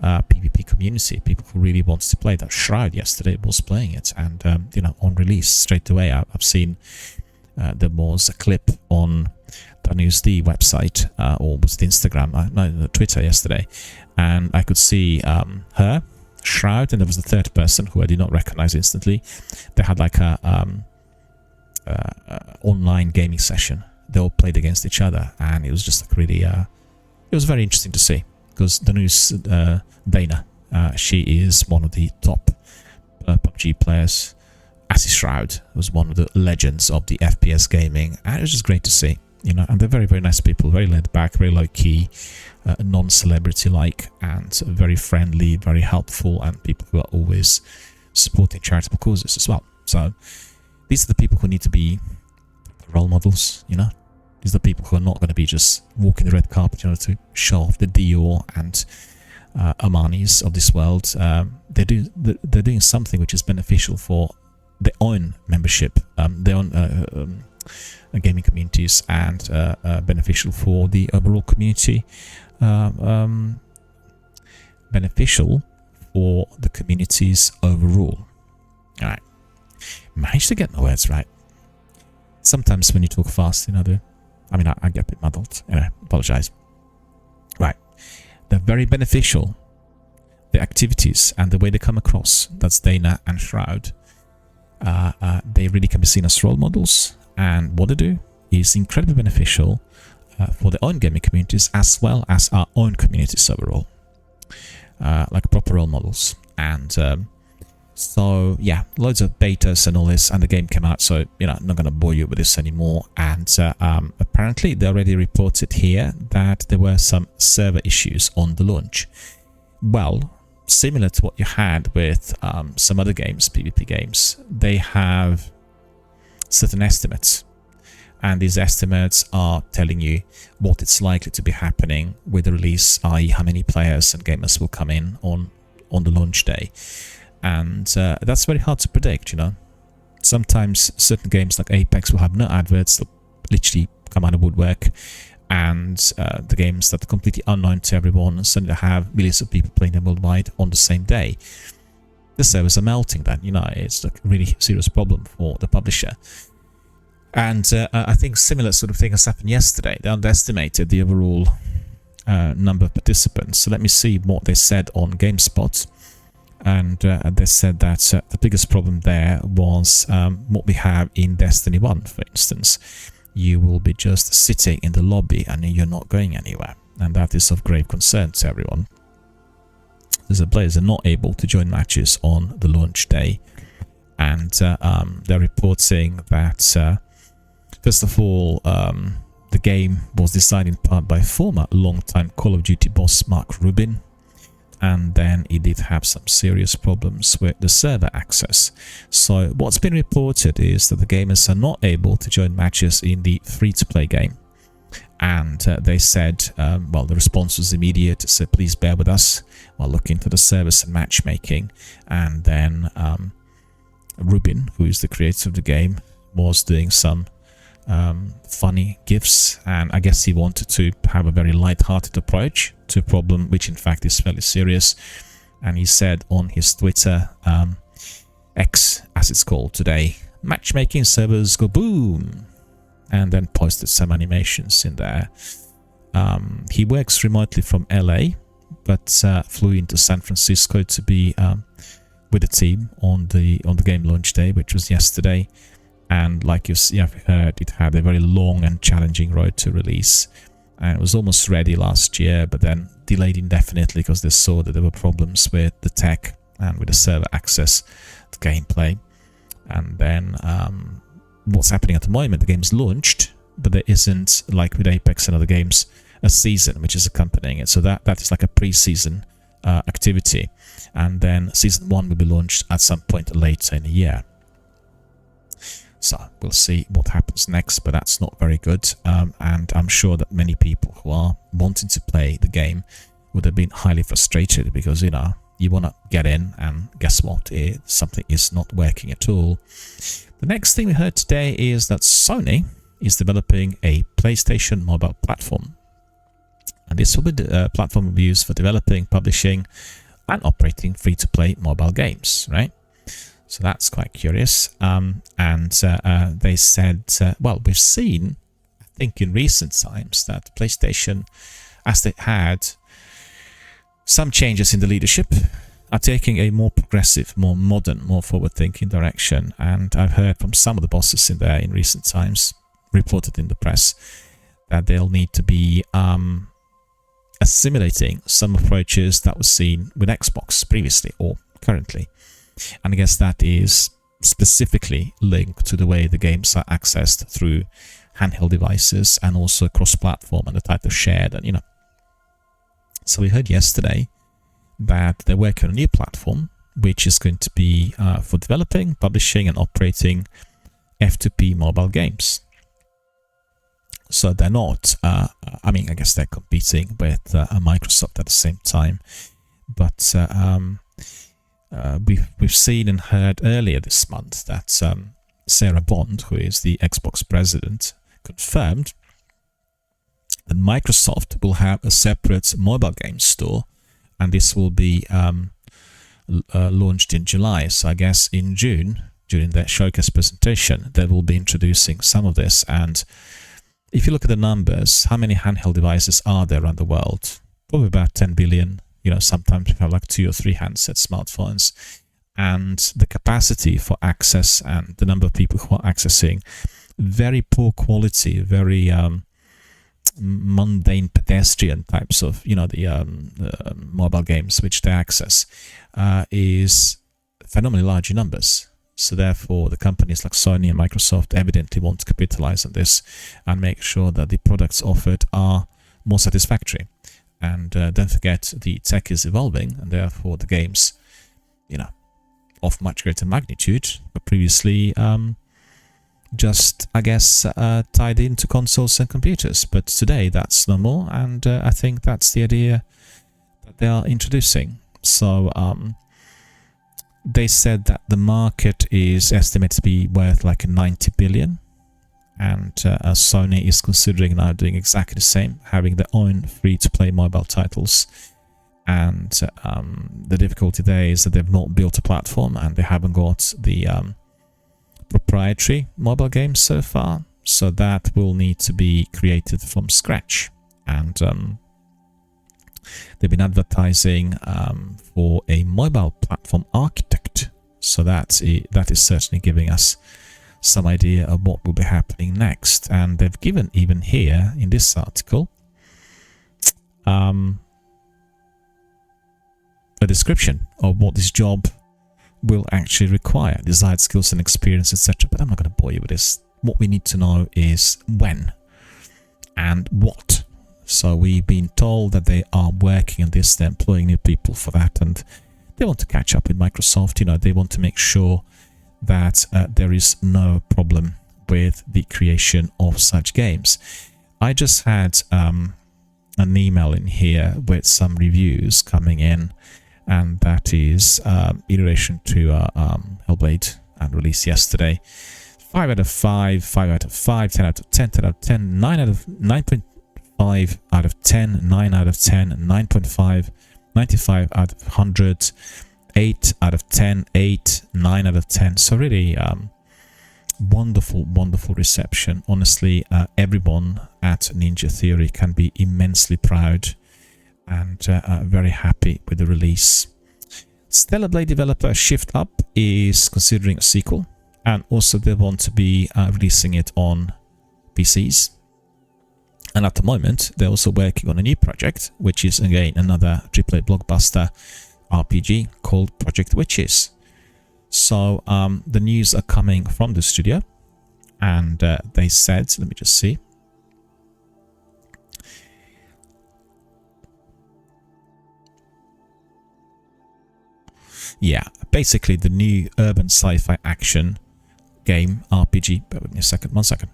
Speaker 1: PvP community. People who really wants to play that. Shroud yesterday was playing it, and on release straight away, I've seen there was a clip on the NewsD website, or was it Instagram? Twitter yesterday, and I could see her, Shroud, and there was the third person who I did not recognize instantly. They had like a online gaming session. They all played against each other, and it was just like really, it was very interesting to see, because the news, Dana, she is one of the top PUBG players. Assis Shroud was one of the legends of the FPS gaming, and it was just great to see, and they're very, very nice people, very laid back, very low key, non-celebrity like, and very friendly, very helpful, and people who are always supporting charitable causes as well. So these are the people who need to be role models, These are the people who are not going to be just walking the red carpet, to show off the Dior and Armani's of this world. They're doing something which is beneficial for their own membership, their own gaming communities, and beneficial for the overall community. Beneficial for the communities overall. All right, managed to get my words right. Sometimes when you talk fast, I get a bit muddled. Apologize. Right. They're very beneficial. The activities and the way they come across, that's Dana and Shroud, they really can be seen as role models. And what they do is incredibly beneficial for their own gaming communities, as well as our own communities overall. Like proper role models. And so yeah, loads of betas and all this, and the game came out, so I'm not going to bore you with this anymore. And apparently they already reported here that there were some server issues on the launch. Well, similar to what you had with some other games, PvP games, they have certain estimates, and these estimates are telling you what it's likely to be happening with the release, i.e. how many players and gamers will come in on the launch day. And that's very hard to predict, Sometimes certain games like Apex will have no adverts, they'll literally come out of woodwork, and the games that are completely unknown to everyone suddenly have millions of people playing them worldwide on the same day. The servers are melting then, it's a really serious problem for the publisher. And I think similar sort of thing has happened yesterday. They underestimated the overall number of participants. So let me see what they said on GameSpot. And they said that the biggest problem there was what we have in Destiny 1, for instance. You will be just sitting in the lobby and you're not going anywhere. And that is of grave concern to everyone. The players are not able to join matches on the launch day. And they're reporting that, first of all, the game was designed in part by former long-time Call of Duty boss Mark Rubin. And then it did have some serious problems with the server access. So what's been reported is that the gamers are not able to join matches in the free-to-play game. And they said, well, the response was immediate, so please bear with us while looking for the service and matchmaking. And then Rubin, who is the creator of the game, was doing some funny gifs, and I guess he wanted to have a very light-hearted approach to a problem which in fact is fairly serious. And he said on his Twitter, X as it's called today, matchmaking servers go boom, and then posted some animations in there. He works remotely from LA, but flew into San Francisco to be with the team on the game launch day, which was yesterday. And like you've heard, it had a very long and challenging road to release. And it was almost ready last year, but then delayed indefinitely because they saw that there were problems with the tech and with the server access that gameplay. And then what's happening at the moment, the game's launched, but there isn't, like with Apex and other games, a season which is accompanying it. So that is like a pre-season activity. And then Season 1 will be launched at some point later in the year. So we'll see what happens next, but that's not very good. And I'm sure that many people who are wanting to play the game would have been highly frustrated because, you know, you want to get in and guess what? Something is not working at all. The next thing we heard today is that Sony is developing a PlayStation mobile platform. And this will be the platform will be used for developing, publishing, and operating free-to-play mobile games, right? So that's quite curious. And they said, well, we've seen, I think in recent times, that PlayStation, as they had some changes in the leadership, are taking a more progressive, more modern, more forward-thinking direction. And I've heard from some of the bosses in there in recent times, reported in the press, that they'll need to be assimilating some approaches that were seen with Xbox previously or currently. And I guess that is specifically linked to the way the games are accessed through handheld devices and also cross-platform and the type of shared, and you know. So we heard yesterday that they're working on a new platform which is going to be for developing, publishing and operating F2P mobile games. So they're not, I mean, I guess they're competing with Microsoft at the same time, but we've seen and heard earlier this month that Sarah Bond, who is the Xbox president, confirmed that Microsoft will have a separate mobile game store, and this will be launched in July. So I guess in June, during their showcase presentation, they will be introducing some of this. And if you look at the numbers, how many handheld devices are there around the world? Probably about 10 billion. You know, sometimes we have like 2 or 3 handset smartphones, and the capacity for access and the number of people who are accessing very poor quality, very mundane, pedestrian types of, you know, the mobile games which they access is phenomenally large in numbers. So therefore, the companies like Sony and Microsoft evidently want to capitalize on this and make sure that the products offered are more satisfactory. And don't forget, the tech is evolving, and therefore the games, you know, of much greater magnitude, but previously just, I guess, tied into consoles and computers. But today that's no more, and I think that's the idea that they are introducing. So they said that the market is estimated to be worth like 90 billion. And Sony is considering now doing exactly the same, having their own free-to-play mobile titles. And the difficulty there is that they've not built a platform and they haven't got the proprietary mobile games so far. So that will need to be created from scratch. And they've been advertising for a mobile platform architect. So that is certainly giving us some idea of what will be happening next. And they've given, even here in this article, a description of what this job will actually require, desired skills and experience, etc. But I'm not going to bore you with this. What we need to know is when and what. So we've been told that they are working on this, they're employing new people for that, and they want to catch up with Microsoft. You know, they want to make sure that there is no problem with the creation of such games. I just had an email in here with some reviews coming in, and that is in relation to Hellblade, and released yesterday. 5 out of 5, 5 out of 5, 10 out of 10, 10 out of 10, 9 out of 9.5 out of 10, 9 out of 10, 9.5, 95 out of 100, 8 out of 10, 8, 9 out of 10. So really wonderful, wonderful reception. Honestly, everyone at Ninja Theory can be immensely proud and very happy with the release. Stellar Blade developer Shift Up is considering a sequel, and also they want to be releasing it on PCs. And at the moment, they're also working on a new project, which is again another AAA blockbuster RPG called Project Witches. So the news are coming from the studio, and they said, let me just see. Yeah, basically the new urban sci-fi action game RPG. Bear with me a second, 1 second.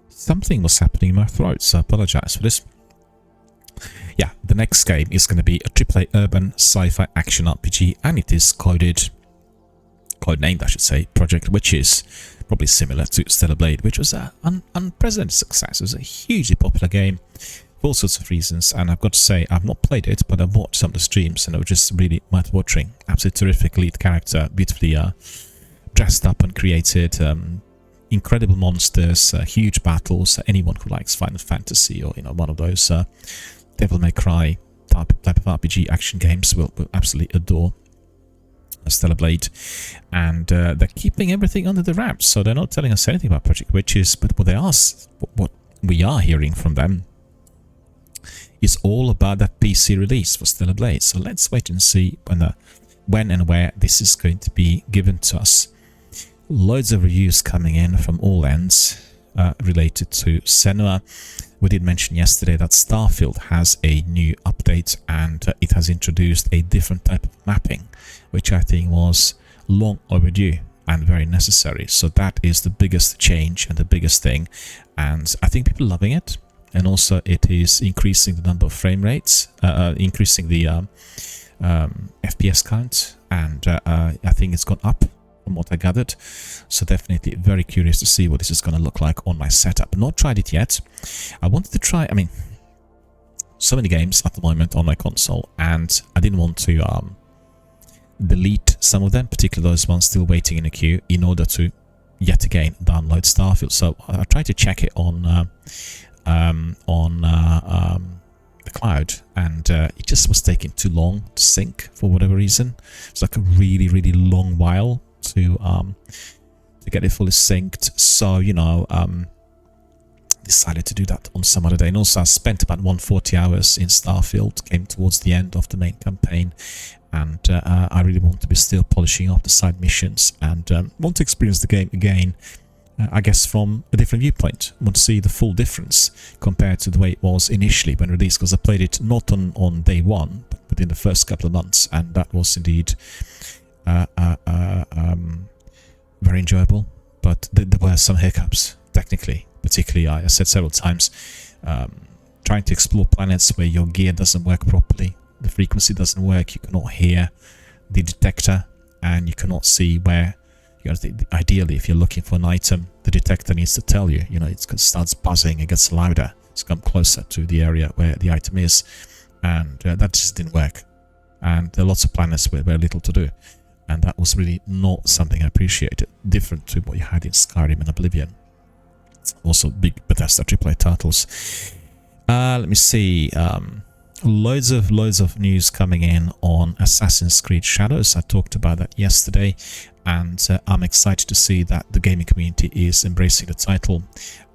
Speaker 1: Something was happening in my throat, so I apologize for this. Yeah, the next game is going to be a AAA urban sci-fi action RPG, and it is codenamed, I should say, Project Witches, probably similar to Stellar Blade, which was an unprecedented success. It was a hugely popular game for all sorts of reasons, and I've got to say, I've not played it, but I've watched some of the streams, and it was just really worth watching. Absolutely terrific lead character, beautifully dressed up and created, incredible monsters, huge battles. Anyone who likes Final Fantasy or one of those Devil May Cry type of RPG action games will absolutely adore Stellar Blade. And they're keeping everything under the wraps, so they're not telling us anything about Project Witches, but what we are hearing from them is all about that PC release for Stellar Blade. So let's wait and see when and where this is going to be given to us. Loads of reviews coming in from all ends related to Senua. We did mention yesterday that Starfield has a new update, and it has introduced a different type of mapping, which I think was long overdue and very necessary. So that is the biggest change and the biggest thing, and I think people are loving it. And also it is increasing the number of frame rates, increasing the FPS count, and I think it's gone up from what I gathered. So definitely very curious to see what this is going to look like on my setup. Not tried it yet. I wanted to try, I mean, so many games at the moment on my console, and I didn't want to delete some of them, particularly those ones still waiting in a queue, in order to yet again download Starfield. So I tried to check it on the cloud, and it just was taking too long to sync for whatever reason. It's like a really long while to get it fully synced. So decided to do that on some other day. And also I spent about 140 hours in Starfield, came towards the end of the main campaign, and I really want to be still polishing off the side missions, and want to experience the game again, I guess from a different viewpoint. I want to see the full difference compared to the way it was initially when released, because I played it not on day one, but within the first couple of months, and that was indeed very enjoyable. But there were some hiccups technically, particularly I said several times, trying to explore planets where your gear doesn't work properly, the frequency doesn't work, you cannot hear the detector, and you cannot see where. Ideally, if you're looking for an item, the detector needs to tell you. It starts buzzing, it gets louder, it's come closer to the area where the item is, and that just didn't work. And there are lots of planets where very little to do, and that was really not something I appreciated. Different to what you had in Skyrim and Oblivion. Also, big Bethesda AAA titles. Let me see. Loads of news coming in on Assassin's Creed Shadows. I talked about that yesterday, and I'm excited to see that the gaming community is embracing the title,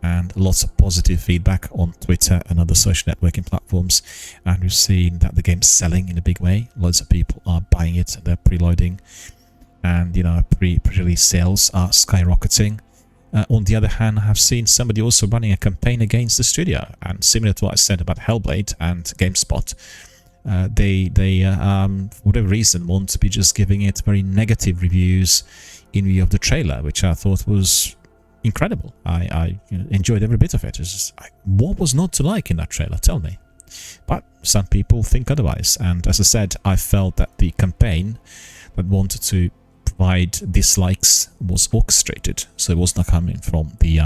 Speaker 1: and lots of positive feedback on Twitter and other social networking platforms, and we've seen that the game's selling in a big way. Loads of people are buying it, and they're preloading, and pre-release sales are skyrocketing. On the other hand, I have seen somebody also running a campaign against the studio, and similar to what I said about Hellblade and GameSpot, they for whatever reason want to be just giving it very negative reviews in view of the trailer, which I thought was incredible. I enjoyed every bit of it. It's just, what was not to like in that trailer? Tell me. But some people think otherwise, and as I said, I felt that the campaign that wanted to provide dislikes was orchestrated, so it was not coming from the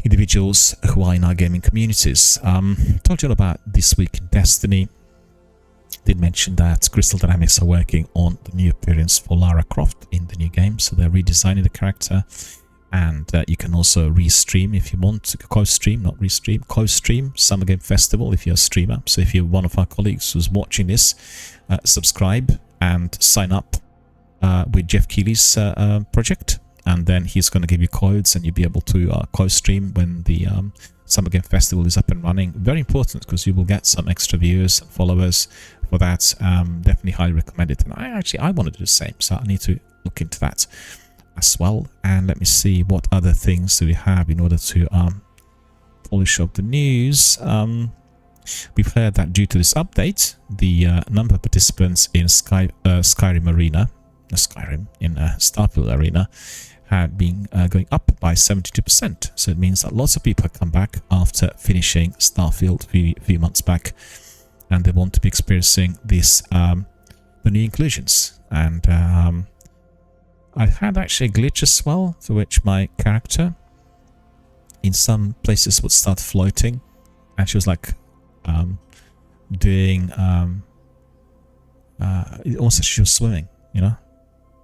Speaker 1: individuals who are in our gaming communities. Told you all about This Week in Destiny. Did mention that Crystal Dynamics are working on the new appearance for Lara Croft in the new game, so they're redesigning the character, and you can also re-stream if you want. Co-stream, not re-stream, co-stream Summer Game Festival if you're a streamer. So if you're one of our colleagues who's watching this, subscribe and sign up with Jeff Keighley's project, and then he's going to give you codes, and you'll be able to co-stream when the Summer Game Festival is up and running. Very important, because you will get some extra viewers and followers for that. Definitely highly recommend it. And I want to do the same, so I need to look into that as well. And let me see what other things do we have in order to polish up the news. We've heard that due to this update, the number of participants in Skyrim Arena, Starfield Arena, had been going up by 72%. So it means that lots of people have come back after finishing Starfield a few months back, and they want to be experiencing this, the new inclusions. And I had actually a glitch as well, for which my character in some places would start floating, and she was like doing also she was swimming, you know,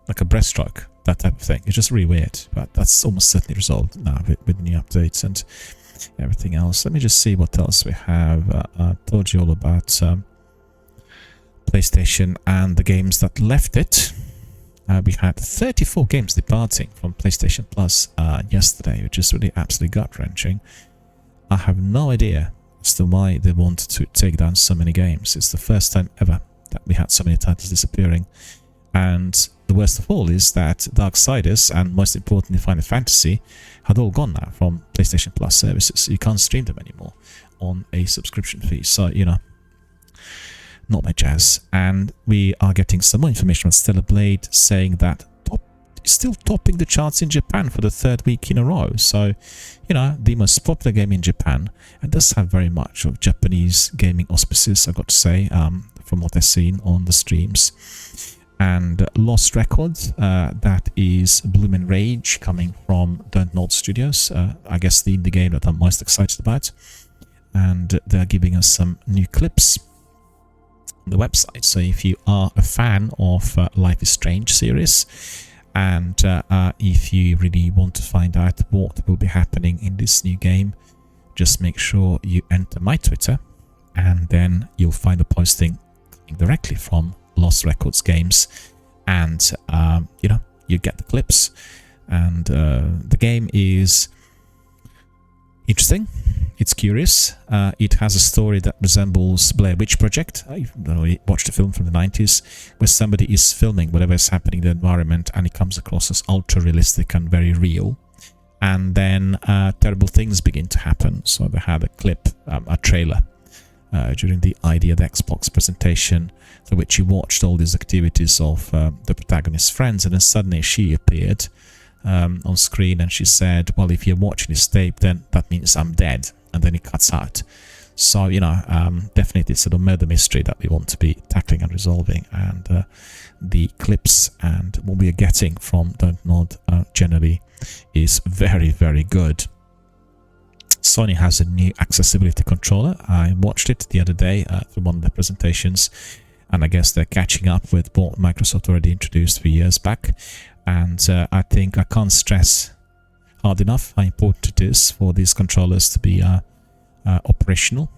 Speaker 1: like a breaststroke, that type of thing. It's just really weird, but that's almost certainly resolved now with the new updates and everything else. Let me just see what else we have. I told you all about PlayStation and the games that left it. We had 34 games departing from PlayStation Plus yesterday, which is really absolutely gut-wrenching. I have no idea as to why they wanted to take down so many games. It's the first time ever that we had so many titles disappearing. And the worst of all is that Darksiders and, most importantly, Final Fantasy had all gone now from PlayStation Plus services. You can't stream them anymore on a subscription fee. So, you know, not my jazz. And we are getting some more information on Stellar Blade, saying that still topping the charts in Japan for the third week in a row. So, you know, the most popular game in Japan, and does have very much of Japanese gaming auspices, I've got to say, from what I've seen on the streams. And Lost Records, that is Bloom and Rage, coming from Don't Nod Studios, I guess the indie game that I'm most excited about. And they're giving us some new clips on the website. So if you are a fan of Life is Strange series, and if you really want to find out what will be happening in this new game, just make sure you enter my Twitter, and then you'll find a posting directly from Lost Records Games, and you know, you get the clips. And the game is interesting, it's curious, it has a story that resembles Blair Witch Project. I watched a film from the 90s where somebody is filming whatever is happening in the environment, and it comes across as ultra realistic and very real. And then terrible things begin to happen. So they had a clip, a trailer during the ID at Xbox presentation, through which you watched all these activities of the protagonist's friends, and then suddenly she appeared on screen, and she said, well, if you're watching this tape, then that means I'm dead. And then it cuts out. So, you know, definitely it's a murder mystery that we want to be tackling and resolving. And the clips and what we are getting from Don't Nod generally is very, very good. Sony has a new accessibility controller. I watched it the other day through one of the presentations, and I guess they're catching up with what Microsoft already introduced 3 years back. And I think I can't stress hard enough how important it is for these controllers to be operational,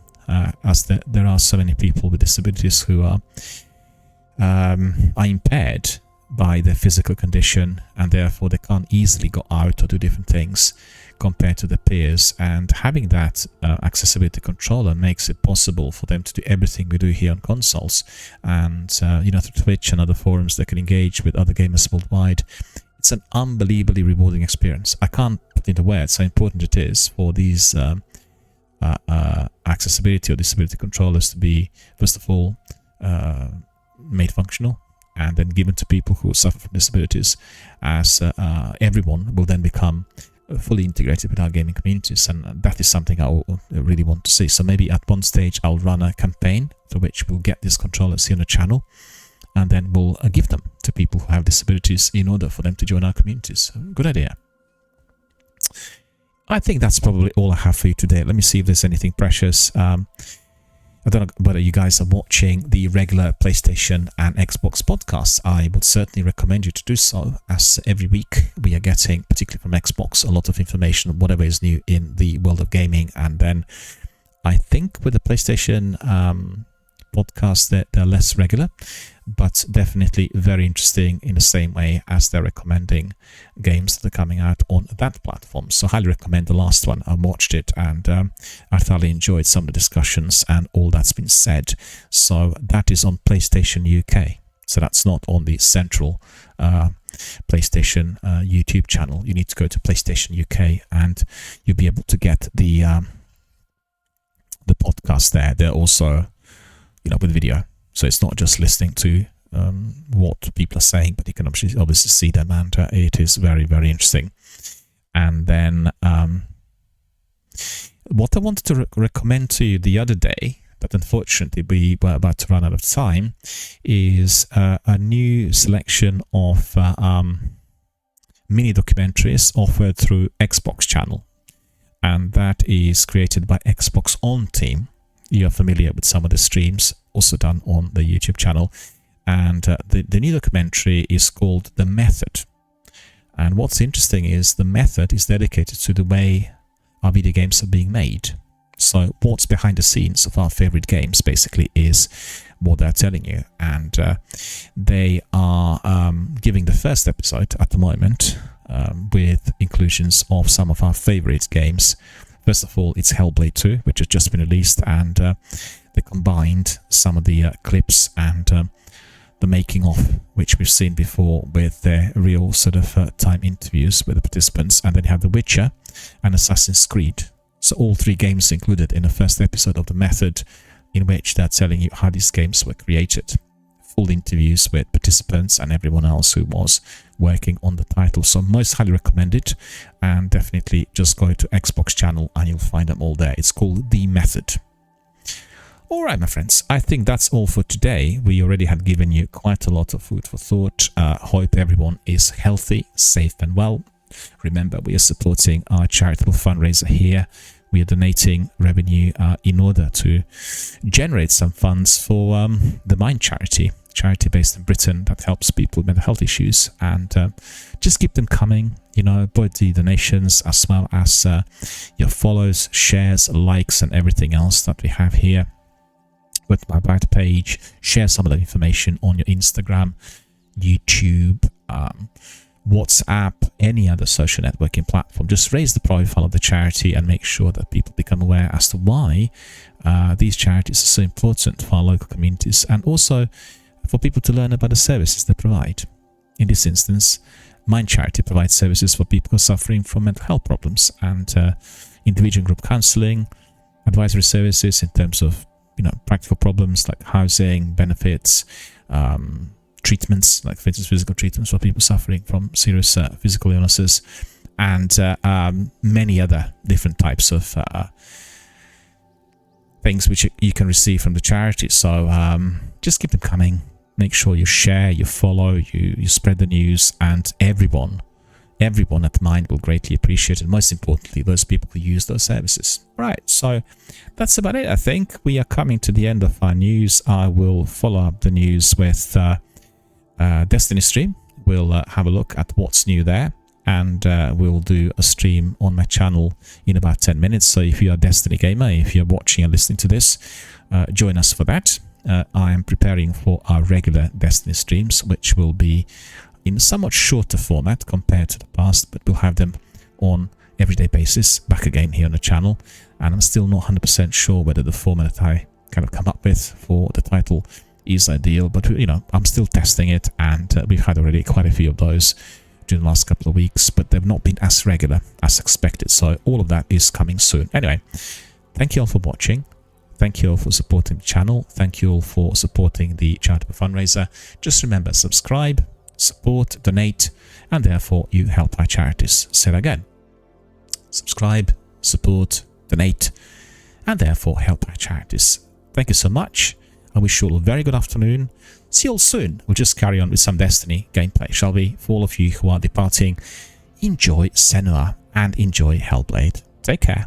Speaker 1: as there are so many people with disabilities who are impaired by their physical condition, and therefore they can't easily go out or do different things compared to their peers. And having that accessibility controller makes it possible for them to do everything we do here on consoles. And you know, through Twitch and other forums, they can engage with other gamers worldwide. It's an unbelievably rewarding experience. I can't put into words how important it is for these accessibility or disability controllers to be, first of all, made functional, and then given to people who suffer from disabilities, as everyone will then become fully integrated with our gaming communities. And that is something I really want to see. So maybe at one stage I'll run a campaign through which we'll get these controllers here on the channel, and then we'll give them to people who have disabilities in order for them to join our communities. Good idea. I think that's probably all I have for you today. Let me see if there's anything precious. I don't know whether you guys are watching the regular PlayStation and Xbox podcasts. I would certainly recommend you to do so, as every week we are getting, particularly from Xbox, a lot of information on whatever is new in the world of gaming. And then I think with the PlayStation podcasts, they're less regular, but definitely very interesting in the same way as they're recommending games that are coming out on that platform. So highly recommend the last one. I watched it and I thoroughly enjoyed some of the discussions and all that's been said. So that is on PlayStation UK. So that's not on the central PlayStation YouTube channel. You need to go to PlayStation UK and you'll be able to get the podcast there. They're also, with video. So it's not just listening to what people are saying, but you can obviously see them, and it is very, very interesting. And then what I wanted to recommend to you the other day, but unfortunately we were about to run out of time, is a new selection of mini documentaries offered through Xbox channel, and that is created by Xbox On Team. You're familiar with some of the streams also done on the YouTube channel, and the new documentary is called The Method. And what's interesting is the method is dedicated to the way our video games are being made. So what's behind the scenes of our favorite games basically is what they're telling you. And they are giving the first episode at the moment with inclusions of some of our favorite games. First of all, it's Hellblade 2, which has just been released, and they combined some of the clips and the making of, which we've seen before, with their real sort of time interviews with the participants. And then you have The Witcher and Assassin's Creed. So all three games included in the first episode of The Method, in which they're telling you how these games were created. Full interviews with participants and everyone else who was working on the title. So most highly recommend it, and definitely just go to Xbox channel and you'll find them all there. It's called The Method. Alright, my friends, I think that's all for today. We already had given you quite a lot of food for thought. Hope everyone is healthy, safe and well. Remember, we are supporting our charitable fundraiser here. We are donating revenue in order to generate some funds for the Mind charity based in Britain that helps people with mental health issues, and just keep them coming. Both the donations as well as your follows, shares, likes and everything else that we have here. Go to my About page, share some of the information on your Instagram, YouTube, WhatsApp, any other social networking platform. Just raise the profile of the charity and make sure that people become aware as to why these charities are so important for our local communities, and also for people to learn about the services they provide. In this instance, Mind Charity provides services for people who are suffering from mental health problems, and individual group counselling, advisory services in terms of practical problems like housing, benefits, treatments, like for instance physical treatments for people suffering from serious physical illnesses, and many other different types of things which you can receive from the charity. So just keep them coming. Make sure you share, you follow, you spread the news, and everyone at Mind will greatly appreciate it. Most importantly, those people who use those services. Right, so that's about it. I think we are coming to the end of our news. I will follow up the news with Destiny stream. We'll have a look at what's new there, and we'll do a stream on my channel in about 10 minutes. So if you're a Destiny gamer, if you're watching and listening to this, join us for that. I am preparing for our regular Destiny streams, which will be in a somewhat shorter format compared to the past, but we'll have them on everyday basis back again here on the channel. And I'm still not 100% sure whether the format that I kind of come up with for the title is ideal, but I'm still testing it, and we've had already quite a few of those during the last couple of weeks, but they've not been as regular as expected. So all of that is coming soon. Anyway, thank you all for watching. Thank you all for supporting the channel. Thank you all for supporting the charitable fundraiser. Just remember, subscribe, support, donate, and therefore you help our charities. Say that again. Subscribe, support, donate, and therefore help our charities. Thank you so much. I wish you all a very good afternoon. See you all soon. We'll just carry on with some Destiny gameplay, shall we? For all of you who are departing, enjoy Senua and enjoy Hellblade. Take care.